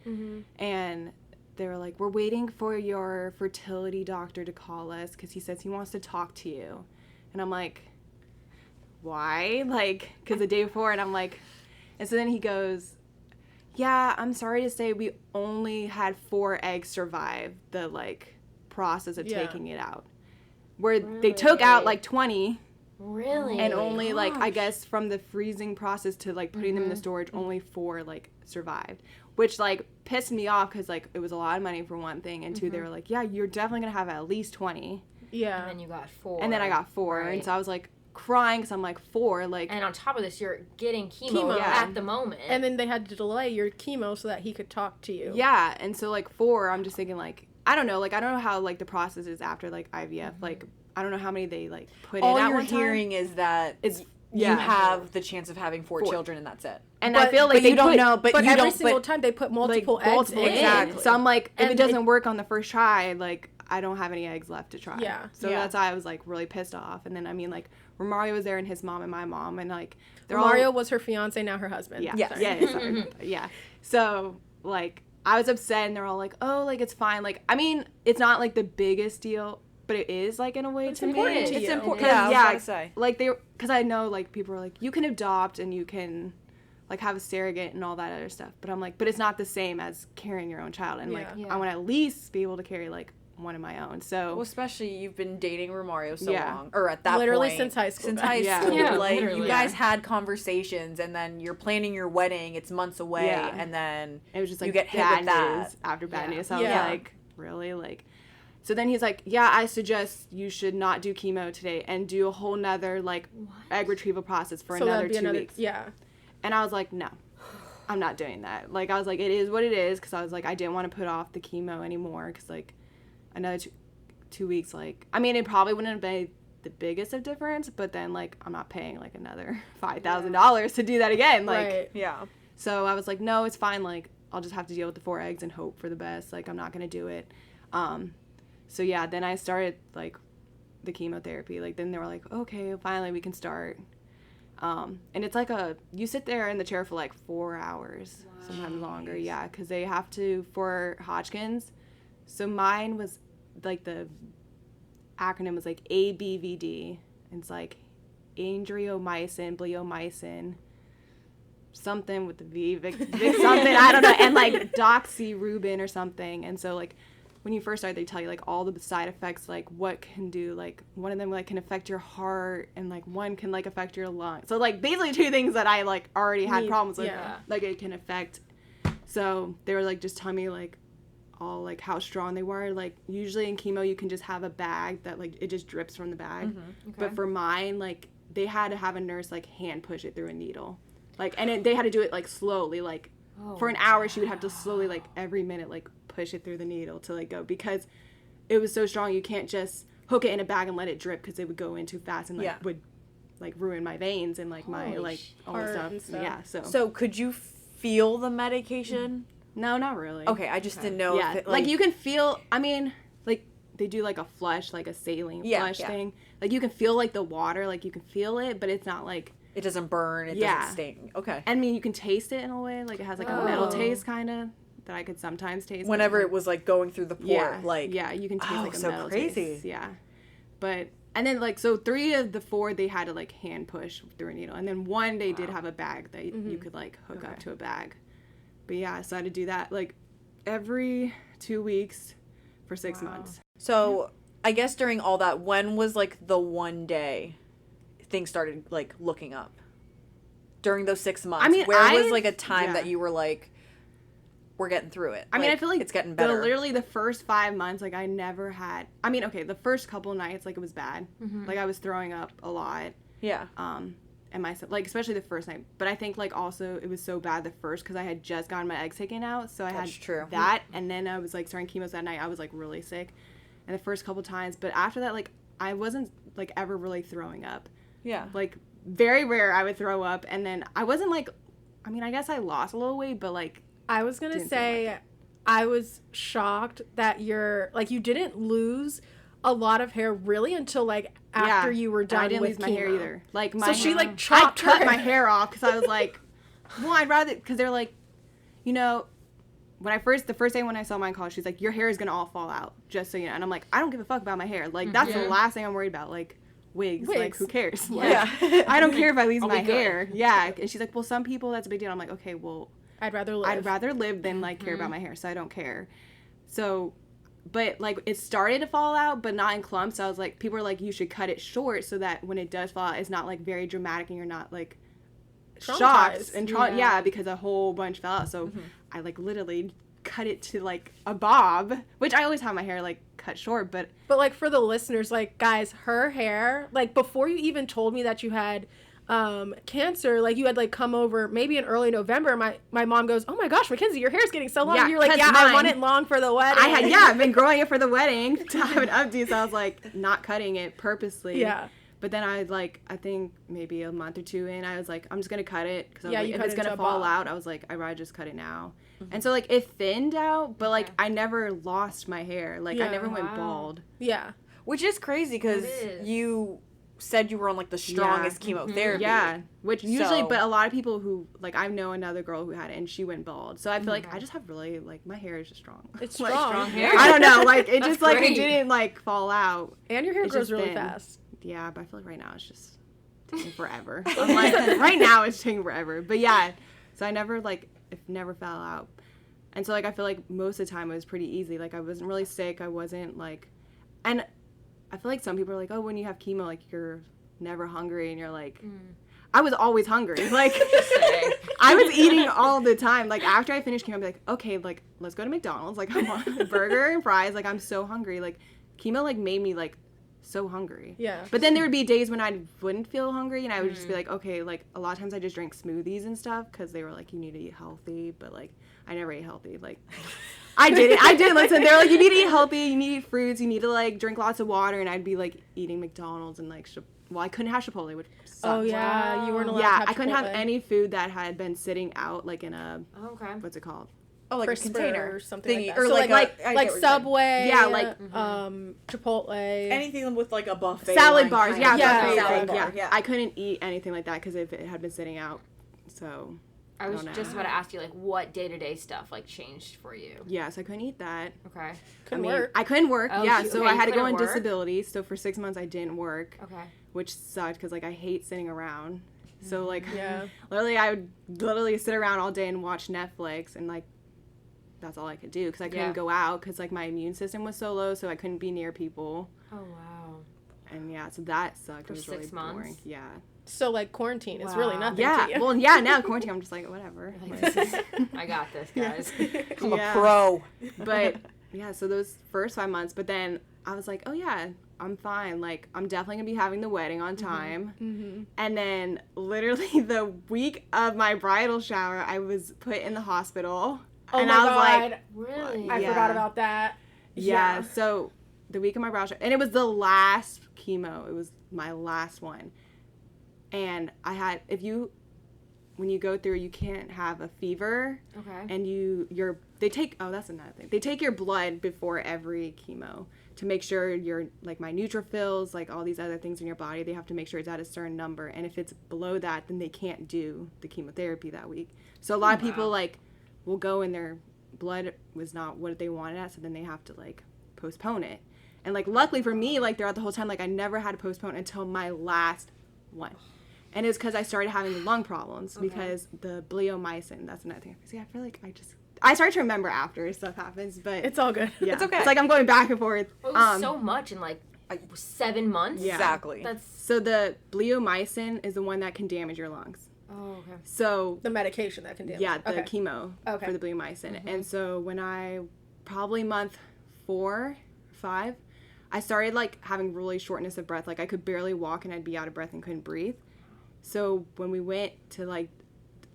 And they were like, we're waiting for your fertility doctor to call us because he says he wants to talk to you. And I'm like, why? Like, because the day before, and I'm like, and so then he goes, yeah, I'm sorry to say we only had 4 eggs survive the, like, process of Yeah. taking it out. Where they took out, like, 20, Really? and only, like, I guess from the freezing process to, like, putting them in the storage, only 4, like, survived. Which, like, pissed me off because, like, it was a lot of money for one thing, and two, they were like, yeah, you're definitely going to have at least 20. Yeah. And then you got 4. And then I got 4, Right. and so I was, like, crying because I'm like, 4, like... And on top of this, you're getting chemo, Chemo. Yeah. at the moment. And then they had to delay your chemo so that he could talk to you. Yeah, and so, like, 4, I'm just thinking, like, I don't know how, like, the process is after, like, IVF. Like, I don't know how many they, like, put All in at you're one time. hearing is that It's- you yeah. have the chance of having 4 children, and that's it. And But- I feel like But they you don't put, know. But But you every don't. single But time they put multiple like, eggs multiple, in. exactly. So I'm like, if And it doesn't work on the first try, like, I don't have any eggs left to try. Yeah. So Yeah. that's why I was, like, really pissed off. And then, I mean, like, Romario was there and his mom and my mom, and, like, they're Mario all... was her fiance, now her husband. Yeah, Yes. Sorry. yeah, sorry. Yeah. So, like, I was upset, and they're all like, oh, like, it's fine. Like, I mean, it's not, like, the biggest deal, but it is, like, in a way It's to me. important to it's you. important. Because, Yeah, I was yeah, about to say. like, because I know, like, people are like, you can adopt and you can, like, have a surrogate and all that other stuff. But I'm like, but it's not the same as carrying your own child. And, like, Yeah. Yeah. I want to at least be able to carry, like, one of my own. So, Well, especially you've been dating Romario so Yeah. long, or at that Literally point since high school. Since high Yeah. school, Yeah, like literally. you guys had conversations, and then you're planning your wedding. It's months away, Yeah. and then it was just, like, you get hit bad with that. news after bad Yeah. news. So I Yeah. was like, really? Like, so then he's like, yeah, I suggest you should not do chemo today and do a whole nother, like, egg retrieval process for So another that'd be 2 weeks. Yeah. And I was like, no, I'm not doing that. Like, I was like, it is what it is, because I was like, I didn't want to put off the chemo anymore, because, like, another 2 weeks, like, I mean, it probably wouldn't have been the biggest of difference, but then, like, I'm not paying, like, another $5,000 to do that again. Like, Right. Yeah. so I was like, no, it's fine. Like, I'll just have to deal with the 4 eggs and hope for the best. Like, I'm not going to do it. So, yeah, then I started, like, the chemotherapy. Like, then they were like, okay, finally we can start. And it's like you sit there in the chair for, like, 4 hours, sometimes longer. Yeah, because they have to, for Hodgkin's. So mine was, like, the acronym was, like, ABVD. It's, like, adriamycin, bleomycin, something with the V, Vic something, I don't know, and, like, doxyrubin or something. And so, like, when you first start, they tell you, like, all the side effects, like, what can do, like, one of them, like, can affect your heart, and, like, one can, like, affect your lungs. So, like, basically 2 things that I, like, already had problems with, yeah. like, it can affect. So they were, like, just telling me, like, all, like, how strong they were. Like, usually in chemo, you can just have a bag that, like, it just drips from the bag. But for mine, like, they had to have a nurse, like, hand push it through a needle. Like, and they had to do it, like, slowly. Like, for an hour, she would have to slowly, like, every minute, like, push it through the needle to, like, go. Because it was so strong, you can't just hook it in a bag and let it drip, because it would go in too fast and, like, would, like, ruin my veins and, like, my, Holy like, all heart the and stuff. stuff. Yeah, so. So could you feel the medication? No, not really. Okay, I just didn't know. Yeah, if it, like, you can feel, I mean, like, they do, like, a flush, like, a saline flush yeah. thing. Like, you can feel, like, the water, like, you can feel it, but it's not, like, it doesn't burn. It doesn't sting. Okay. I mean, you can taste it in a way. Like, it has, like, a metal Oh. taste, kind of, that I could sometimes taste. but, Whenever like, it was, like, going through the port, yeah, like. yeah, you can taste, Oh, like, a so metal crazy. taste. Yeah. But, and then, like, so 3 of the 4, they had to, like, hand push through a needle. And then 1, they did have a bag that you could, like, hook up to a bag. But, yeah, so I had to do that, like, every 2 weeks for 6 months. So I guess during all that, when was, like, the one day things started like looking up during those 6 months? I mean, where was like a time yeah. that you were like, we're getting through it? I mean, I feel like it's getting better. Literally the first 5 months, like I never had. I mean, okay, the first couple nights, like it was bad. Like I was throwing up a lot. Yeah. And myself, like especially the first night. But I think like also it was so bad the first because I had just gotten my eggs taken out, so I That's had true. that, and then I was like starting chemos that night. I was like really sick, and the first couple times. But after that, like I wasn't like ever really throwing up. Yeah. Like very rare I would throw up, and then I wasn't like, I mean I guess I lost a little weight, but like I was gonna say, I was shocked that you didn't lose a lot of hair really until like after you were done I didn't with lose my hair either. Like my so she like I chopped cut her my hair off because I was like, well, I'd rather, because they're like, you know, when the first day when I saw mine in college, she's like, your hair is gonna all fall out, just so you know. And I'm like, I don't give a fuck about my hair. Like that's the last thing I'm worried about. Like wigs. Like who cares? Yeah. Like, I don't care if I lose I'll my be good. hair. Yeah. And she's like, well, some people that's a big deal. I'm like, okay, well, I'd rather live. I'd rather live than like care about my hair, so I don't care. So, but like it started to fall out, but not in clumps. So I was like, people are like, you should cut it short so that when it does fall out, it's not like very dramatic and you're not like shocked and because a whole bunch fell out. So I like literally cut it to like a bob, which I always have my hair like cut short, but like for the listeners, like guys, her hair, like before you even told me that you had cancer, like you had like come over maybe in early November, my mom goes, oh my gosh, Mackenzie, your hair's getting so long. And you're like, yeah, I want it long for the wedding. I've been growing it for the wedding to have an updo, so I was like not cutting it purposely. But then I think maybe a month or two in, I was like, I'm just gonna cut it because like, if it's gonna fall out, I was like, I'd rather just cut it now. And so like it thinned out, but like I never lost my hair. Like I never went bald. Yeah, which is crazy because you said you were on like the strongest chemotherapy. Yeah, which usually, but a lot of people who like I know another girl who had it and she went bald. So I feel like I just have really like my hair is just strong. It's like, strong hair. I don't know, like it just like it didn't like fall out. And your hair It's grows just really thin. fast. Yeah, but I feel like right now it's just taking forever. I'm like right now it's taking forever. But yeah, so I never like it never fell out. And so like I feel like most of the time it was pretty easy. Like I wasn't really sick. I wasn't like, and I feel like some people are like, oh, when you have chemo, like you're never hungry, and you're like, I was always hungry. Like I was eating all the time. Like after I finished chemo, I'd be like, okay, like let's go to McDonald's. Like I want a burger and fries. Like I'm so hungry. Like chemo like made me like so hungry. Yeah. But then there would be days when I wouldn't feel hungry, and I would just be like, okay, like a lot of times I just drank smoothies and stuff because they were like, you need to eat healthy, but like I never ate healthy. Like I didn't listen. They're like, you need to eat healthy, you need to eat fruits, you need to like drink lots of water, and I'd be like eating McDonald's and like I couldn't have Chipotle, which sucked. Oh yeah, you weren't allowed to have I couldn't have Chipotle. any food that had been sitting out like in a what's it called? Oh, like Crisper a container or something like that. or So like like I get what you're Subway. Yeah, like Chipotle. anything with like a buffet Salad line bars. kind Yeah, of- yeah, salad yeah. bar, yeah. I couldn't eat anything like that because if it had been sitting out, so. I was don't know. just about to ask you, like, what day-to-day stuff, like, changed for you? Yes, I couldn't eat that. Okay. Couldn't work. I couldn't work. Oh, yeah, you- so okay, I you had to go on couldn't work? disability. So for 6 months I didn't work, Okay. which sucked because like I hate sitting around. So like, Yeah. literally I would literally sit around all day and watch Netflix, and like that's all I could do because I couldn't go out because like my immune system was so low, so I couldn't be near people. Oh, wow. And yeah, so that sucked. For it was 6 really months? boring. Yeah. So like quarantine is really Wow. nothing to Yeah. you. Well, yeah. Now quarantine, I'm just like whatever. Like, this is, I got this, guys. I'm Yeah. a pro. But yeah, so those first 5 months, but then I was like, oh yeah, I'm fine. Like I'm definitely gonna be having the wedding on time. And then literally the week of my bridal shower, I was put in the hospital. Oh and my I was God. like, Really? I Yeah. forgot about that. yeah. So the week of my bridal shower, and it was the last chemo. It was my last one. And I had, when you go through, you can't have a fever. Okay. And they take, that's another thing. They take your blood before every chemo to make sure your, like my neutrophils, like all these other things in your body, they have to make sure it's at a certain number. And if it's below that, then they can't do the chemotherapy that week. So a lot of people like will go and their blood was not what they wanted at, so then they have to like postpone it. And like luckily for me, like throughout the whole time, like I never had to postpone until my last one. And it was because I started having lung problems because the bleomycin, that's another thing. See, I feel like I start to remember after stuff happens, but It's all good. yeah. It's okay. It's like I'm going back and forth. It was so much in, like, 7 months? Yeah. Exactly. That's So the bleomycin is the one that can damage your lungs. oh okay. So The medication that can damage. yeah, the Okay. chemo Okay. for the bleomycin. And so when I probably month 4, 5, I started like having really shortness of breath. Like I could barely walk and I'd be out of breath and couldn't breathe. So when we went to like,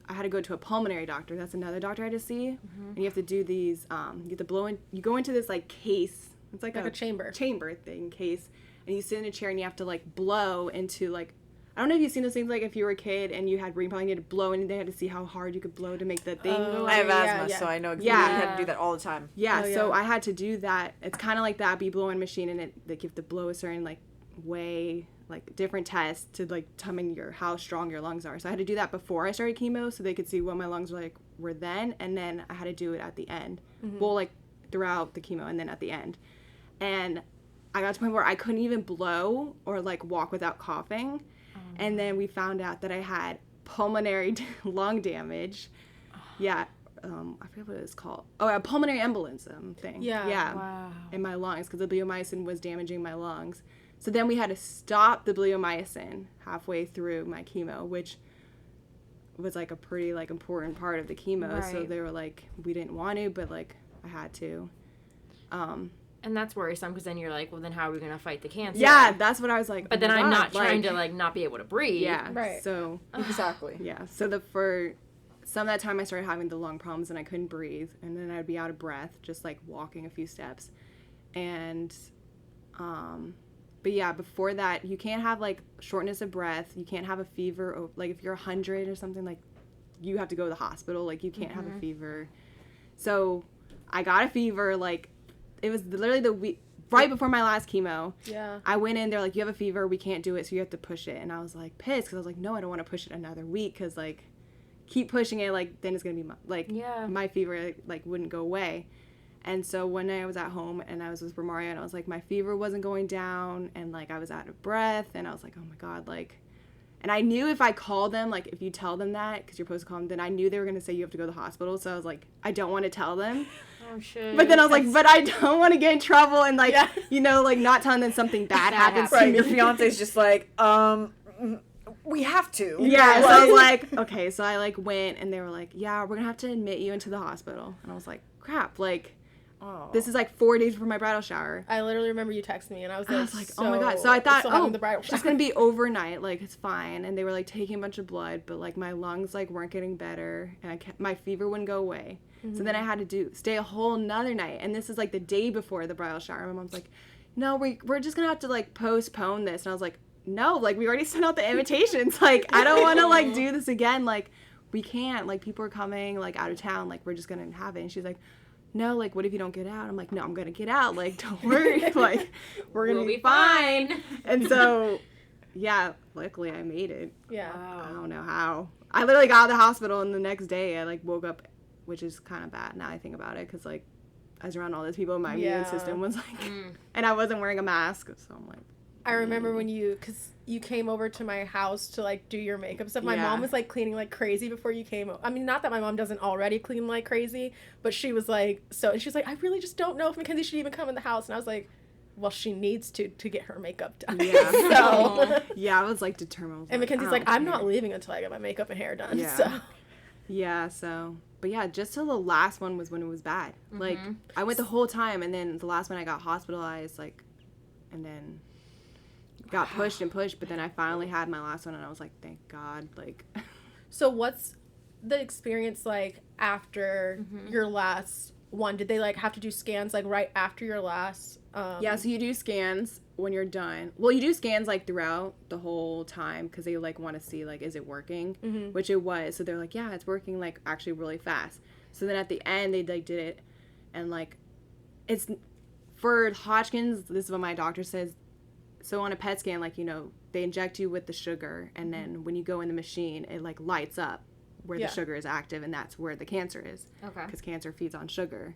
I had to go to a pulmonary doctor. That's another doctor I had to see. And you have to do these, you have to blow in, you go into this like case. It's like a chamber. Chamber thing case. And you sit in a chair and you have to like blow into like, I don't know if you've seen those things like if you were a kid and you had breathing problem, you had to blow and they had to see how hard you could blow to make the thing go. I have Yeah, asthma, yeah. so I know exactly. Yeah. I had to do that all the time. Yeah, Oh, so yeah. I had to do that. It's kind of like that, but you blow in a machine and it like you have to blow a certain like way, like different tests to like determine how strong your lungs are. So I had to do that before I started chemo so they could see what my lungs were then, and then I had to do it at the end. Well, like throughout the chemo and then at the end. And I got to the point where I couldn't even blow or like walk without coughing. And then we found out that I had pulmonary lung damage. Yeah. I forget what it was called. Oh, a pulmonary embolism thing. Yeah. Yeah. Wow. In my lungs because the bleomycin was damaging my lungs. So then we had to stop the bleomycin halfway through my chemo, which was like a pretty like important part of the chemo. So Right. they were like, we didn't want to, but like I had to. And that's worrisome because then you're like, well, then how are we going to fight the cancer? Yeah, that's what I was like. But oh then my I'm God, not trying like- to like not be able to breathe. Yeah. Right. So Exactly. yeah. So for some of that time I started having the lung problems and I couldn't breathe, and then I'd be out of breath just like walking a few steps. And but yeah, before that you can't have like shortness of breath, you can't have a fever, or like if you're 100 or something, like you have to go to the hospital, like you can't have a fever. So I got a fever, like it was literally the week right before my last chemo. Yeah. I went in, they're like, you have a fever, we can't do it, so you have to push it. And I was like pissed because I was like, no, I don't want to push it another week because like keep pushing it, like then it's gonna be my fever like wouldn't go away. And so one night I was at home and I was with Romario and I was like, my fever wasn't going down and like I was out of breath and I was like, oh my God, like, and I knew if I called them, like if you tell them that, because you're supposed to call them, then I knew they were going to say you have to go to the hospital. So I was like, I don't want to tell them. Oh shit. But then I was like, but I don't want to get in trouble and like, Yeah. you know, like not telling them something bad happens to Right. me. Your fiance's just like, we have to. Yeah, so I was like, okay, so I like went and they were like, yeah, we're gonna have to admit you into the hospital. And I was like, crap, like this is like 4 days before my bridal shower. I literally remember you texting me, and I was like, oh my God. So I thought, still having oh, the bridal it's just shower. gonna be overnight, like it's fine. And they were like taking a bunch of blood, but like my lungs like weren't getting better, and my fever wouldn't go away. So then I had to stay a whole nother night, and this is like the day before the bridal shower. My mom's like, no, we're just gonna have to like postpone this, and I was like, no, like we already sent out the invitations. Like I don't want to like do this again. Like we can't. Like people are coming like out of town. Like we're just gonna have it. And she's like, no, like what if you don't get out? I'm like, no, I'm gonna get out. Like don't worry. Like we're gonna We'll be be fine. fine. And so, yeah, luckily I made it. Yeah. I don't know how. I literally got out of the hospital, and the next day I like woke up, which is kind of bad now I think about it, because like I was around all those people, my immune system was like, and I wasn't wearing a mask, so I'm like. I remember when because you came over to my house to like do your makeup stuff. My Yeah. mom was like cleaning like crazy before you came. I mean, not that my mom doesn't already clean like crazy, but she was like, and she's like, I really just don't know if Mackenzie should even come in the house. And I was like, well, she needs to get her makeup done. Yeah. So, Yeah, I was like determined. I was and like, Mackenzie's I like, don't I'm care. not leaving until I get my makeup and hair done. Yeah. So, Yeah, so, but yeah, just till the last one was when it was bad. Like, I went the whole time, and then the last one I got hospitalized, like, and then got pushed and pushed, but then I finally had my last one, and I was like, thank God, like. so what's the experience like after your last one? Did they like have to do scans like right after your last? Yeah, so you do scans when you're done. Well, you do scans like throughout the whole time because they like want to see like, is it working? Which it was. So they're like, yeah, it's working like actually really fast. So then at the end they like did it, and like it's for Hodgkin's. This is what my doctor says. So on a PET scan, like, you know, they inject you with the sugar, and then when you go in the machine, it like lights up where Yeah. the sugar is active, and that's where the cancer is. Okay. Because cancer feeds on sugar.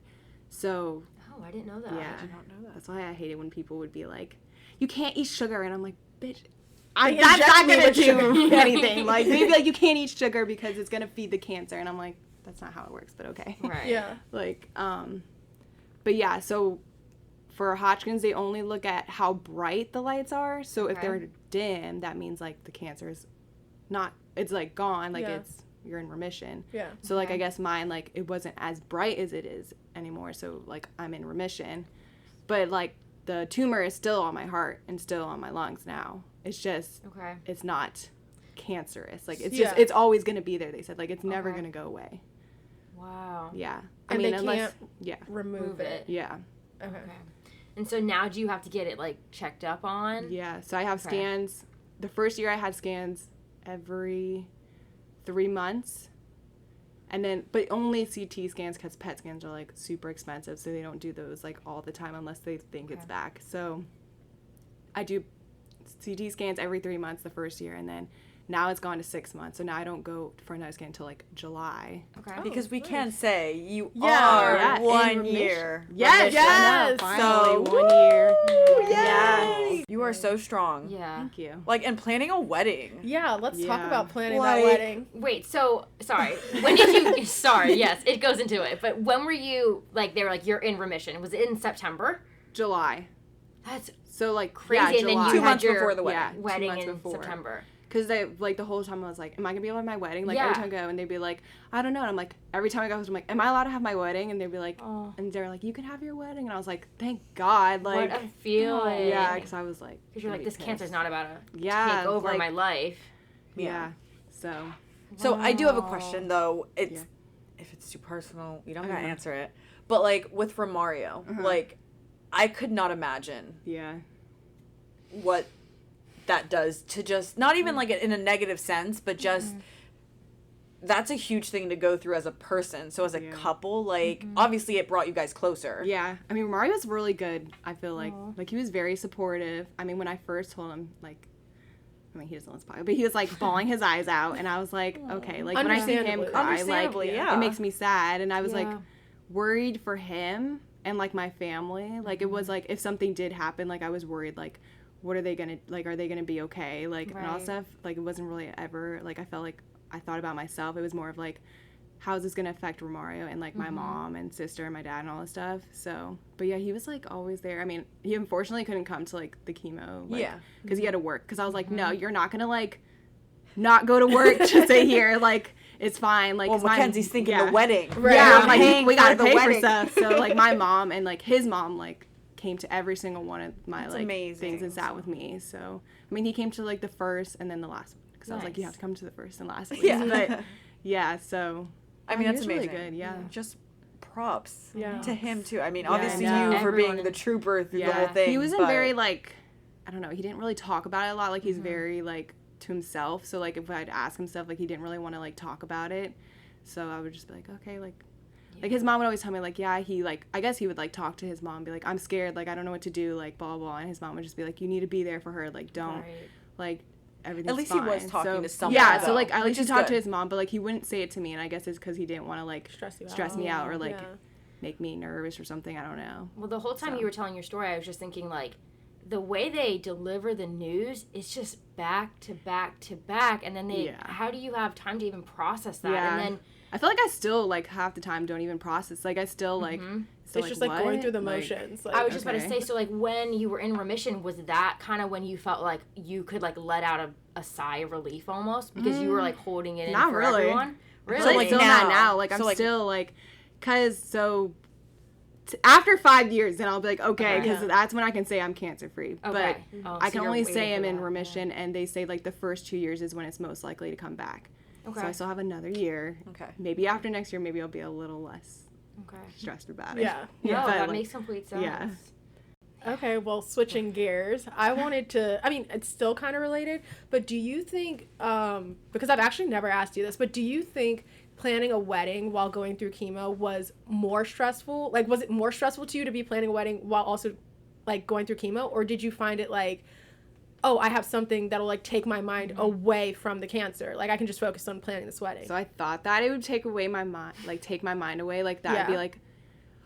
So Oh, I didn't know that. yeah, I don't know that. that's why I hate it when people would be like, you can't eat sugar, and I'm like, bitch, They that's inject not me gonna with sugar. do anything. Like they'd be like, you can't eat sugar because it's gonna feed the cancer, and I'm like, that's not how it works, but okay. Right. Yeah. Like but yeah, so for Hodgkin's, they only look at how bright the lights are. So if they're dim, that means like the cancer is not, it's like gone, like you're in remission. Yeah. So like I guess mine, like it wasn't as bright as it is anymore. So like I'm in remission, but like the tumor is still on my heart and still on my lungs now. It's just it's not cancerous. Like it's just it's always gonna be there. They said like it's never gonna go away. Wow. Yeah. And I mean, they can't remove it. Yeah. Okay. And so now do you have to get it like checked up on? Yeah. So I have scans. The first year I had scans every 3 months. And then, but only CT scans because PET scans are like super expensive. So they don't do those like all the time unless they think it's back. So I do CT scans every 3 months the first year. And then now it's gone to 6 months. So now I don't go for another scan until like July. Okay. Because we can say you are 1 year. Yes. Yes. Finally, So, 1 year. Yes. You are so strong. Yeah. Thank you. Like, and planning a wedding. Yeah, let's talk Yeah. about planning Like- that wedding. Wait, so, sorry. When did you, sorry, yes, it goes into it. But when were you, like, they were like, you're in remission. Was it in September? July. That's So like crazy. Yeah, and then July. you 2 had months your before the wedding. Yeah, 2 wedding months in before. September. Because they, like, the whole time I was like, am I going to be able to have my wedding? Like, every time I go, and they'd be like, I don't know. And I'm like, every time I go, I'm like, am I allowed to have my wedding? And they'd be like, and they're like, you can have your wedding. And I was like, thank God. Like, What a feeling. yeah, because I was like, Because you're like, this cancer's not about to Yeah, take over like- my life. Yeah. So, So I do have a question, though. It's if it's too personal, you don't gotta answer it. But like with Romario, like I could not imagine yeah. what that does to just not even like in a negative sense, but just that's a huge thing to go through as a person. So as a couple, like obviously it brought you guys closer. Yeah. I mean, Mario's really good, I feel like. Like, he was very supportive. I mean, when I first told him, like, I mean, he doesn't listen to but he was, like, bawling his eyes out. And I was like, okay. Like, when I see him cry, like, Understandably, yeah. it makes me sad. And I was, like, worried for him and, like, my family. Like, it was, like, if something did happen, like, I was worried, like, what are they gonna, like, are they gonna be okay? Like, and all stuff. Like, it wasn't really ever, like, I felt like I thought about myself. It was more of, like, how is this gonna affect Romario and, like, my mom and sister and my dad and all this stuff. So, but yeah, he was, like, always there. I mean, he unfortunately couldn't come to, like, the chemo. Like, because he had to work. Because I was like, no, you're not gonna, like, not go to work to stay here. Like, it's fine. Like, Well, Mackenzie's thinking the wedding. Right. Yeah, You're like, paying we gotta for the pay wedding. for stuff. So, like, my mom and, like, his mom, like, came to every single one of my, That's like, amazing. things and sat with me. So, I mean, he came to, like, the first and then the last one. Because I was like, you have to come to the first and last one. Yeah. But, yeah, so. I mean, he that's was amazing. really good, yeah. Just props Yeah. to him too. I mean, Yeah, obviously I know. you for being Everyone the in- trooper through the Yeah. whole thing. He wasn't but- very, like, I don't know, he didn't really talk about it a lot. Like, he's very, like, to himself. So, like, if I'd ask him stuff, like, he didn't really want to, like, talk about it. So I would just be like, okay, like his mom would always tell me, like, yeah, he, like, I guess he would, like, talk to his mom, be like, I'm scared, like, I don't know what to do, like, blah, blah, blah. And his mom would just be like, you need to be there for her, like, don't, like, everything's At least fine. he was talking So, to someone. yeah, though, so, like, I like which to is talk to good. his mom, but, like, he wouldn't say it to me, and I guess it's because he didn't want to, like, stress me out or, like, make me nervous or something, I don't know. Well, the whole time you were telling your story, I was just thinking, like, the way they deliver the news, it's just back to back to back. And then they, how do you have time to even process that? Yeah. And then, I feel like I still, like, half the time don't even process. Like, I still, like, still, It's just like going what? through the Like, motions. Like, I was just about to Okay. say, so, like, when you were in remission, was that kind of when you felt like you could, like, let out a sigh of relief almost? Because you were, like, holding it in Not for really. everyone? Really? So, like, still now. not now. Like, I'm So, like- still, like, because, so, after 5 years, then I'll be like, okay, because that's when I can say I'm cancer-free. Okay. But Oh, I so can you're only waiting say for I'm in that, remission, and they say, like, the first 2 years is when it's most likely to come back. Okay. So I still have another year. Okay. Maybe after next year, maybe I'll be a little less Okay. stressed about it. Yeah. No, but, that like, makes complete sense. yeah. Okay, well, switching gears, I wanted to, I mean, it's still kind of related, but do you think, because I've actually never asked you this, but do you think planning a wedding while going through chemo was more stressful? Like, was it more stressful to you to be planning a wedding while also, like, going through chemo? Or did you find it like, oh, I have something that'll, like, take my mind away from the cancer? Like, I can just focus on planning this wedding. So I thought that it would take away my mind, like, take my mind away. Like, that would be, Yeah. like,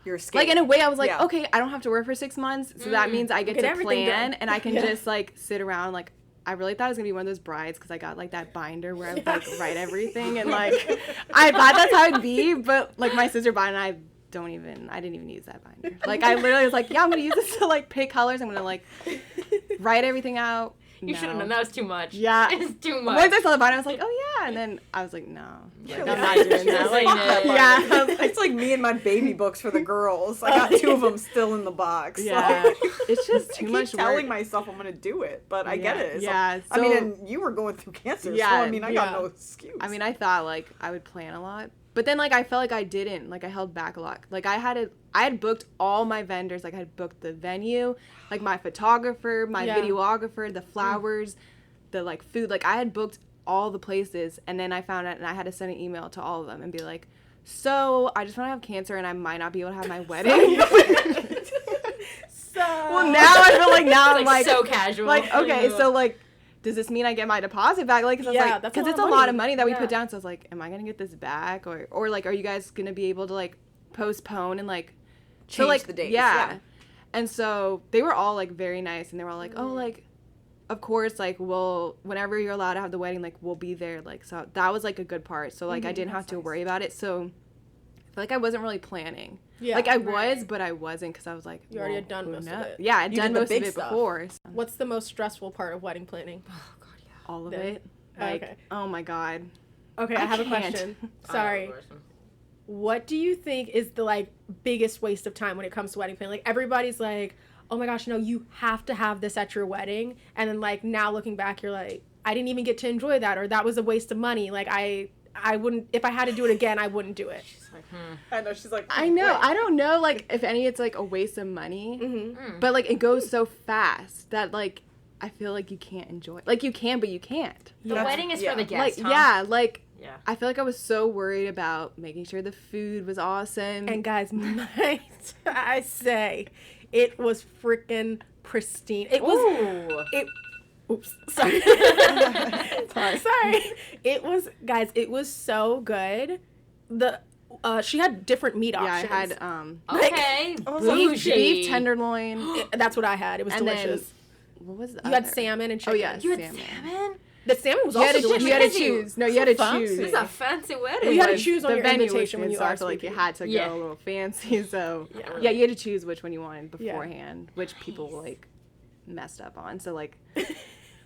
You're escaped. like, in a way, I was like, Yeah. okay, I don't have to work for 6 months, so that means I get to everything plan, done. and I can Yeah. just, like, sit around, like, I really thought it was going to be one of those brides, because I got, like, that binder where I would, like, write everything, and, like, I thought that's how it'd be, but, like, my sister bought it, and I I didn't even use that binder. Like, I literally was like, yeah, I'm going to use this to, like, pick colors. I'm going to, like, write everything out. You should have known. That was too much. Yeah. It's too much. Once I saw the binder, I was like, oh, yeah. And then I was like, no. Like, I'm not Yeah. doing that. Like, No. yeah. It's like me and my baby books for the girls. I got 2 of them still in the box. Yeah. Like, It's just too I keep much telling work. myself I'm gonna do it, but I get it. Yeah. I mean, So- and you were going through cancer, Yeah, so I mean, I got yeah. no excuse. I mean, I thought, like, I would plan a lot. But then, like, I felt like I didn't. Like, I held back a lot. Like, I had booked all my vendors. Like, I had booked the venue, like, my photographer, my Yeah. videographer, the flowers, the, like, food. Like, I had booked all the places. And then I found out, and I had to send an email to all of them and be like, so, I just want to have cancer, and I might not be able to have my wedding. So Well, now I feel like now I'm like so casual. like, okay, so, like, does this mean I get my deposit back? Like, cause Yeah, like, that's a because lot it's of a lot of money. money that we Yeah. put down. So I was like, am I gonna get this back, or like, are you guys gonna be able to like postpone and like Change like, the dates, Yeah. yeah. And so they were all like very nice, and they were all like, oh, like, of course, like, we'll whenever you're allowed to have the wedding, like, we'll be there. Like, so that was like a good part. So like, I didn't have to worry about it. So I feel like I wasn't really planning. Yeah. Like, I Right. was, but I wasn't, because I was like, You already had well, done who most of knows? it. Yeah, I'd You done did the most of big it stuff. before. So What's the most stressful part of wedding planning? all of Yeah. it. Like, Okay. oh my God. Okay, I have a can't. question. Sorry. What do you think is the like biggest waste of time when it comes to wedding planning? Like everybody's like, "Oh my gosh, no, you have to have this at your wedding." And then like now looking back, you're like, "I didn't even get to enjoy that, or that was a waste of money." Like I wouldn't, if I had to do it again, I wouldn't do it. She's like, I know she's like, I know. wait. I don't know, like, if any, it's like a waste of money. Mm-hmm. But like, it goes so fast that like, I feel like you can't enjoy it. Like, you can, but you can't. The That's- wedding is yeah. for the guests, Like, huh? yeah, like, Yeah. I feel like I was so worried about making sure the food was awesome. And guys, might I say, it was freaking pristine. It was. Ooh. It. Oops. Sorry. Sorry. It was, guys. It was so good. She had different meat yeah, I options. had Okay. beef Bougie. tenderloin. That's what I had. It was And then- delicious. What was the You had other? salmon and Oh chicken. yeah, You had salmon. salmon? The salmon was You also had to, delicious. you had to Fancy. choose. No, you had to fancy. choose. This is a fancy wedding. Well, you had to was- choose on the your venue was invitation when good, you so I feel like RSVP. you had to Yeah. go a little fancy. So Yeah. yeah, you had to choose which one you wanted Yeah. beforehand, which people like messed up on. So like,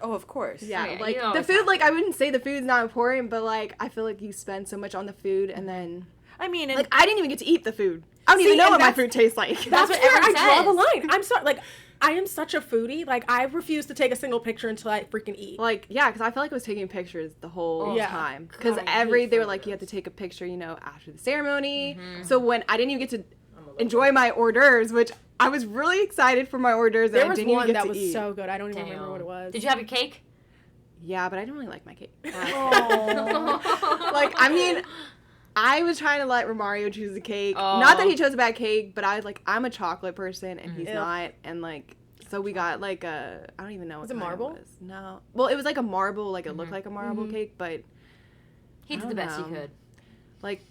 Oh, of course. yeah, Okay, like you the always food. have Like, to. I wouldn't say the food's not important, but like, I feel like you spend so much on the food, and then I mean, and like, I didn't even get to eat the food. I don't See, even know and what my that's- food tastes like. That's what where I everyone draw the says. line. I'm sorry. Like, I am such a foodie. Like, I refuse to take a single picture until I freaking eat. Like, yeah, because I felt like I was taking pictures the whole Yeah. time. Because God, I hate they were like, photos. you have to take a picture, you know, after the ceremony. So when I didn't even get to enjoy my hors d'oeuvres, which I was really excited for my hors d'oeuvres, There and I was didn't even one get that to was eat. so good. I don't even remember Damn. what it was. Did you have your cake? Yeah, but I don't really like my cake. oh. Like, I mean, I was trying to let Romario choose the cake. Oh. Not that he chose a bad cake, but I was like, I'm a chocolate person, and he's Ew. not. And like, so we got like I don't even know what Was it kind marble? was. No. Well, it was like a marble, like it looked like a marble cake, but He I did the don't best he know. could. like,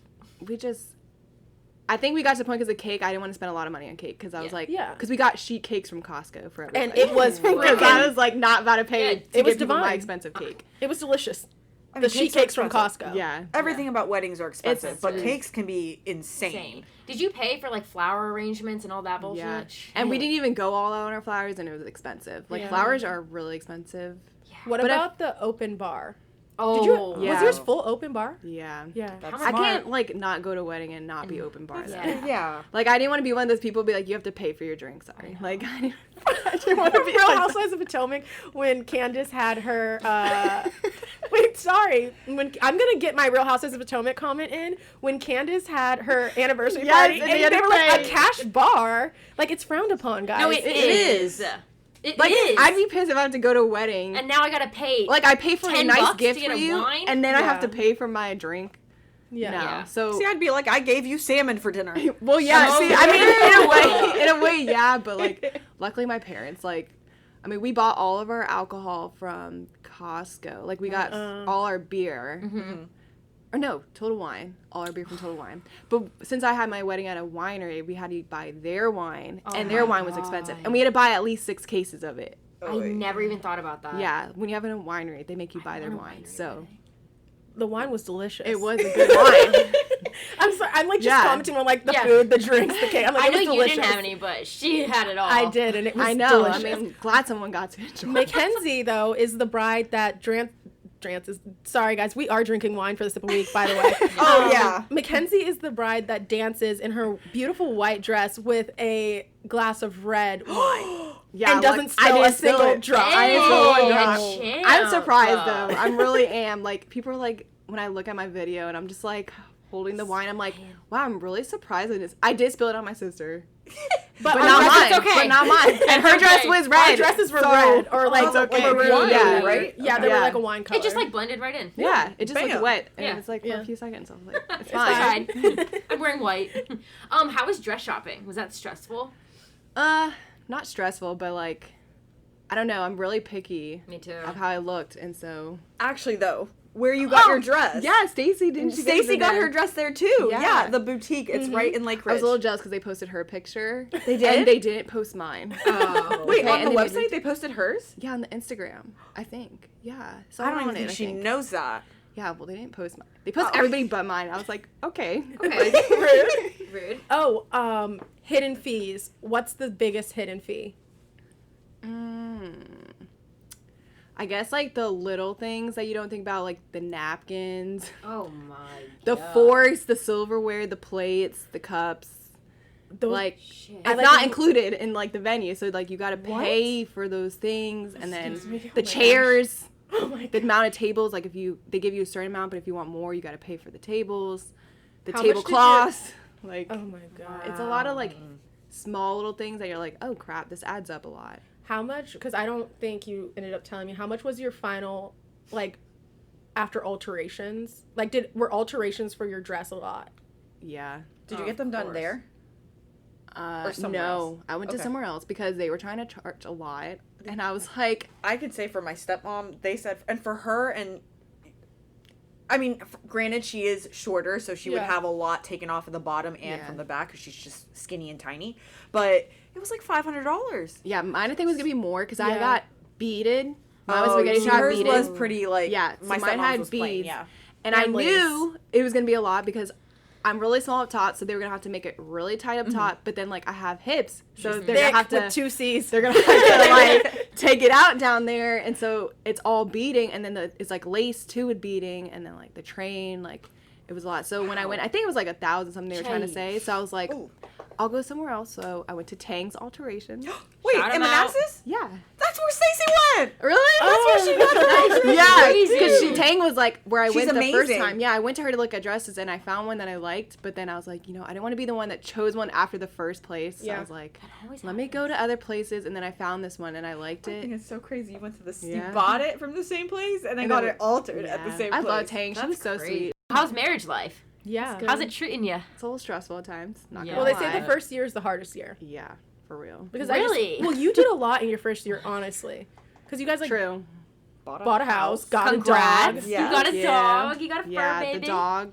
I think we got to the point because of cake, I didn't want to spend a lot of money on cake because I was Yeah. like, Yeah. because we got sheet cakes from Costco for everybody. And it was because I freaking, was like not about to pay Yeah, to it was give people my divine. expensive cake. it was delicious. I The mean, sheet are cakes from expensive. Costco. Yeah. Everything about weddings are expensive, It's but true. cakes can be insane. Same. Did you pay for like flower arrangements and all that bullshit? Yeah. And we didn't even go all out on our flowers, and it was expensive. Like, Yeah. flowers are really expensive. What But about the open bar? Oh, Did you? Yeah. Was yours full open bar? Yeah. Yeah. That's I smart. can't, like, not go to a wedding and not be open bar, though. Yeah. Yeah. Like, I didn't want to be one of those people be like, you have to pay for your drink, sorry. Like, I didn't want to be Real like Housewives of Potomac when Candace had her. Wait, sorry. When I'm gonna get my Real Housewives of Potomac comment in when Candace had her anniversary Yes, party and and they had they to were like a pay. cash bar. Like it's frowned upon, guys. No, it is. It Like, is. I'd be pissed if I had to go to a wedding. And now I gotta pay. Like, I pay for a $10 nice to gift get for a you, wine? and then I have Yeah. to pay for my drink. Yeah. No. Yeah. So, See, I'd be like, I gave you salmon for dinner. well, yeah. So See, I mean, good. in a way, yeah. But like, luckily, my parents, like, I mean, we bought all of our alcohol from Costco. Like, we got all our beer. Or no, Total Wine. All our beer from Total Wine. But since I had my wedding at a winery, we had to buy their wine, and their wine was expensive, and we had to buy at least 6 cases of it. I never even thought about that. Yeah, when you have it in a winery, they make you buy their wine. So, The wine was delicious. It was a good wine. I'm sorry. I'm like just commenting on like the food, the drinks, the cake. I'm like, I know it was you delicious. didn't have any, but she had it all. I did, and it was I know. delicious. I mean, I'm glad someone got to enjoy it. Mackenzie, though, is the bride that dances. Sorry, guys, we are drinking wine for the sip of week, by the way. Oh, yeah. Mackenzie is the bride that dances in her beautiful white dress with a glass of red wine. Yeah, and doesn't spill a single drop. I didn't spill one drop. Champ. I'm surprised though. I really am. Like people are like when I look at my video and I'm just like holding the wine. I'm like, wow, I'm really surprised at this. I did spill it on my sister, but not mine. It's okay. But not mine. And her dress was red. Our dresses were red or like it's okay. maroon, Wine, yeah, right? Yeah, they were like a wine color. It just like blended right in. Yeah, it just looked Bam. wet, and Yeah. it was like for Yeah. a few seconds. I was like, it's It's fine. fine. I'm wearing white. How was dress shopping? Was that stressful? Not stressful, but like, I don't know. I'm really picky Me too. of how I looked, and so Actually, though, where you got your dress. yeah, Stacy didn't. She Stacy got her dress there too. Yeah. Yeah, the boutique. It's right in Lake I was Ridge. a little jealous because they posted her picture. They did? And they didn't post mine. Oh. Wait, Okay, on and the they made website they posted hers? Yeah, on the Instagram, I think. Yeah. So I don't even on think it, she knows that. Yeah, well, they didn't post mine. They post everybody but mine. I was like, okay. Okay. rude. Rude. Oh, hidden fees. What's the biggest hidden fee? I guess like the little things that you don't think about, like the napkins, Oh my. the God. forks, the silverware, the plates, the cups. Those, Like Shit. I it's like not when you- included in like the venue, so like you gotta pay for those things, and then Excuse me? Oh the my chairs, oh my the god. amount of tables. Like if they give you a certain amount, but if you want more, you gotta pay for the tables, the How much did tablecloths. Like Oh my god. it's a lot of like small little things that you're like, oh crap, this adds up a lot. How much? Because I don't think you ended up telling me. How much was your final, like, after alterations? Like, were alterations for your dress a lot? Yeah. Did you get them done course. there? Or somewhere no, else? I went to Okay. somewhere else because they were trying to charge a lot, and I was like, I could say for my stepmom, they said, and for her, and I mean, granted, she is shorter, so she would Yeah. have a lot taken off of the bottom and Yeah. from the back because she's just skinny and tiny. But it was like $500. yeah, mine I think was gonna be more because I Yeah. got beaded. Mine was Oh, spaghetti see, shot hers beaded. was pretty like Yeah, so my mine stepmom's had was plain, beads. yeah. And I And lace. knew it was gonna be a lot because I'm really small up top, so they were gonna have to make it really tight up top. But then like I have hips, so they're Thick gonna have to with 2 C's. they're gonna have to like take it out down there, and so it's all beading, and then it's like lace too with beading, and then like the train, like it was a lot. So when I went, I think it was like 1,000 something they were trying to say. So I was like, Ooh. I'll go somewhere else. So I went to Tang's Alterations. Wait, Shout in 'em out. Manassas? Yeah. That's where Stacey went. Really? That's where she got the- Yeah, Crazy. because Tang was like where I She's went the first amazing. time. Yeah, I went to her to look at dresses, and I found one that I liked. But then I was like, you know, I didn't want to be the one that chose one after the first place. So Yeah. I was like, always let me go to other places, and then I found this one, and I liked I think it. it's so crazy. You went to the Yeah. you bought it from the same place and then And got then- it altered at the Yeah. same I place. love Tang. She That's was so great. sweet. How's marriage life? Yeah. good. How's it treating you? It's a little stressful at times. Not Yeah. gonna Well, they say lie. the first year is the hardest year. Yeah, for real. Because Really? well, you did a lot in your first year, honestly. Because you guys, like, True. bought a house, got Congrats. a dog. Yeah. You got a Yeah. dog. You got a fur Yeah, baby. the dog.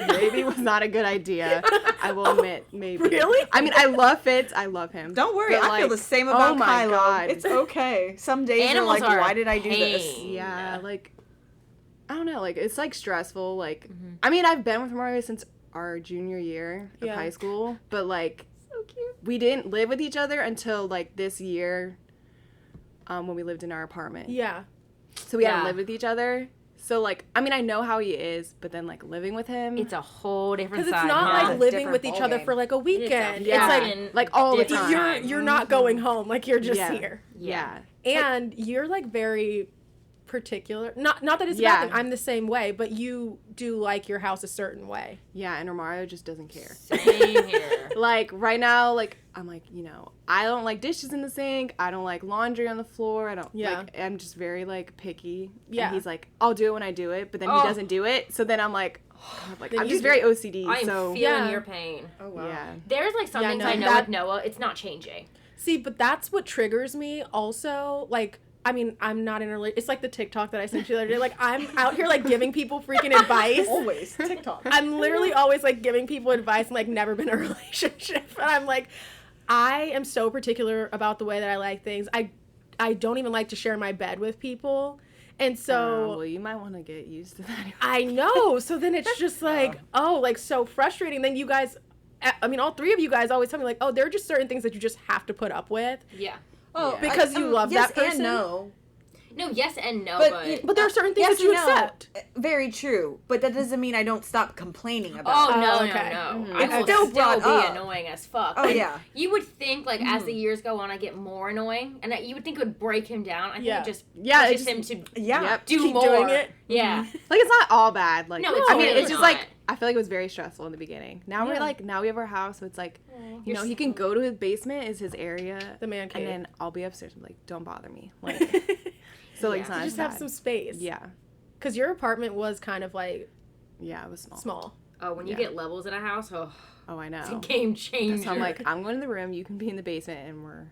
Maybe was not a good idea. I will admit, maybe. Really? I mean, I love Fitz. I love him. Don't worry, But, I feel like, the same about oh my Kylo. God. It's okay. Some days Animals you're like, are why a did I do this? pain. Yeah, like I don't know, like it's like stressful. Like Mm-hmm. I mean, I've been with Mario since our junior year of Yeah. high school, but like So cute. we didn't live with each other until like this year, when we lived in our apartment. Yeah. So we Yeah. hadn't lived with each other. So like, I mean, I know how he is, but then like living with him, It's a whole different Because side. it's not huh? like It's living different with each other ballgame. for like a weekend. yeah, It's and like all the different time. you're not going home. Like you're just Yeah. here. yeah. And you're like very particular. Not that it's a Yeah. bad thing. I'm the same way, but you do like your house a certain way. Yeah, and Romario just doesn't care. Same here. Like right now, like I'm like, you know, I don't like dishes in the sink. I don't like laundry on the floor. I don't Yeah. like, I'm just very like picky. Yeah. And he's like, I'll do it when I do it, but then Oh. he doesn't do it. So then I'm like, God, like Then I'm you just do very OCD. I am so feeling Yeah. your pain. Oh wow. yeah. There's like some Yeah, things no, I know that- with Noah. It's not changing. See, but that's what triggers me also. Like, I mean, I'm not in a relationship. It's like the TikTok that I sent you the other day. Like, I'm out here, like, giving people freaking advice. Always TikTok. I'm literally always, like, giving people advice and, like, never been in a relationship. And I'm like, I am so particular about the way that I like things. I don't even like to share my bed with people. And so well, you might want to get used to that. I know. So then it's just like, so frustrating. Then you guys, I mean, all three of you guys always tell me like, there are just certain things that you just have to put up with. Yeah. Oh, because you love yes that person. And no. No, yes and no, But there are certain things that you accept. Very true. But that doesn't mean I don't stop complaining about it. Oh, no. Mm-hmm. I will still brought be up. annoying as fuck. Oh, yeah. You would think, like, as the years go on, I get more annoying, and that you would think it would break him down. I think it just pushes him to do keep more. doing it. Yeah. Like, it's not all bad. Like, No, it's I mean, totally it's just not. like, I feel like it was very stressful in the beginning. Now we're like, now we have our house, so it's like, you know, he can go to his basement, is his area. The man cave. And then I'll be upstairs. I'm like, don't bother me. Like, so, like, it's not You as just have bad. some space. Yeah. Because your apartment was kind of like Yeah, it was small. small. Oh, when you get levels in a house, Oh, I know. it's a game changer. So I'm like, I'm going to the room, you can be in the basement, and we're...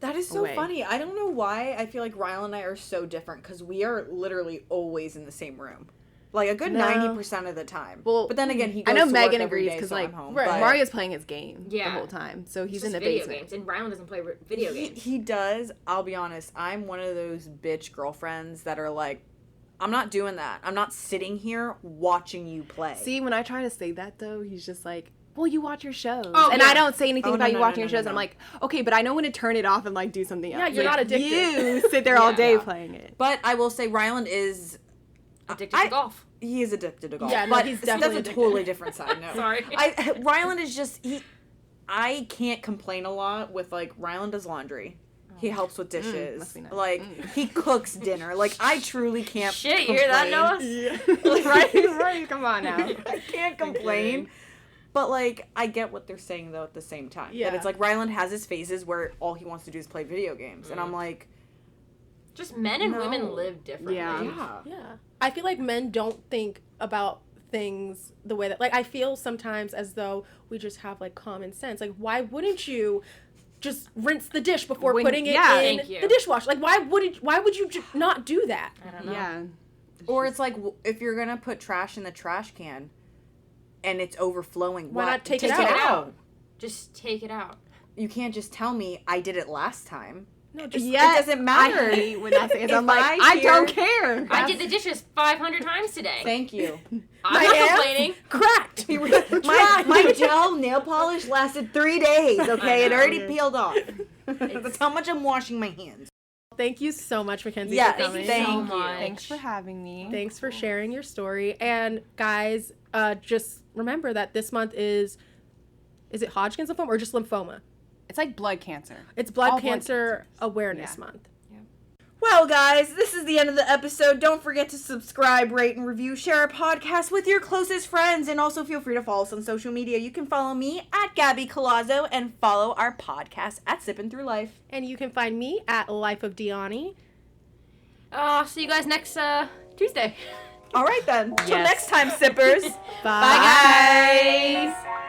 That is so away. funny. I don't know why I feel like Ryle and I are so different because we are literally always in the same room. Like a good 90% of the time. Well, but then again, he goes I know to Megan work every agrees day, because so like I'm home. right. But Mario's playing his game the Yeah. whole time, so he's It's in the just video basement. games, and Rylan doesn't play video games. He does. I'll be honest. I'm one of those bitch girlfriends that are like, I'm not doing that. I'm not sitting here watching you play. See, when I try to say that though, he's just like, well, you watch your shows. Oh, and yeah. I don't say anything Oh, about no, you no, watching no, your no, shows. no. I'm like, okay, but I know when to turn it off and like do something else. Yeah, you're not addicted. You sit there all Yeah. day Yeah. playing it. But I will say Ryland is Addicted to golf. he is addicted to golf. Yeah, no, but he's that's definitely a addicted. totally different side. No, Sorry. Ryland is just I can't complain a lot with like Ryland does laundry. He helps with dishes. must be nice. Like he cooks dinner. Like I truly can't. Shit, you hear that, complain. Noah? right? Come on now. I can't complain. But like I get what they're saying though at the same time. Yeah. That it's like Ryland has his phases where all he wants to do is play video games, and I'm like, Just men and No. women live differently. yeah. Yeah. I feel like men don't think about things the way that, like, I feel sometimes as though we just have, like, common sense. Like, why wouldn't you just rinse the dish before putting it in Thank you. the dishwasher? Like, why would you not do that? I don't know. Yeah. Or it's like if you're gonna put trash in the trash can, and it's overflowing, Why what? not take it Take it out? out. Just take it out. You can't just tell me I did it last time. No, just it doesn't matter. I hate when that happens. If I'm like, I I don't hear- care. I did the dishes 500 times today. Thank you. I'm My not hands complaining. cracked. my gel nail polish lasted 3 days. Okay, it already peeled off. That's how much I'm washing my hands. Thank you so much, Mackenzie, Yeah, for coming. thank so you. much. Thanks for having me. Thanks for sharing your story. And guys, just remember that this month is it Hodgkin's lymphoma or just lymphoma? It's like blood cancer. It's Blood All blood Cancer cancers. Awareness Yeah. Month. Well, guys, this is the end of the episode. Don't forget to subscribe, rate, and review. Share our podcast with your closest friends. And also feel free to follow us on social media. You can follow me at Gabby Colazzo and follow our podcast at Sippin' Through Life. And you can find me at Life of Diani. See you guys next Tuesday. All right, then. Till Yes. next time, sippers. Bye, Bye, guys.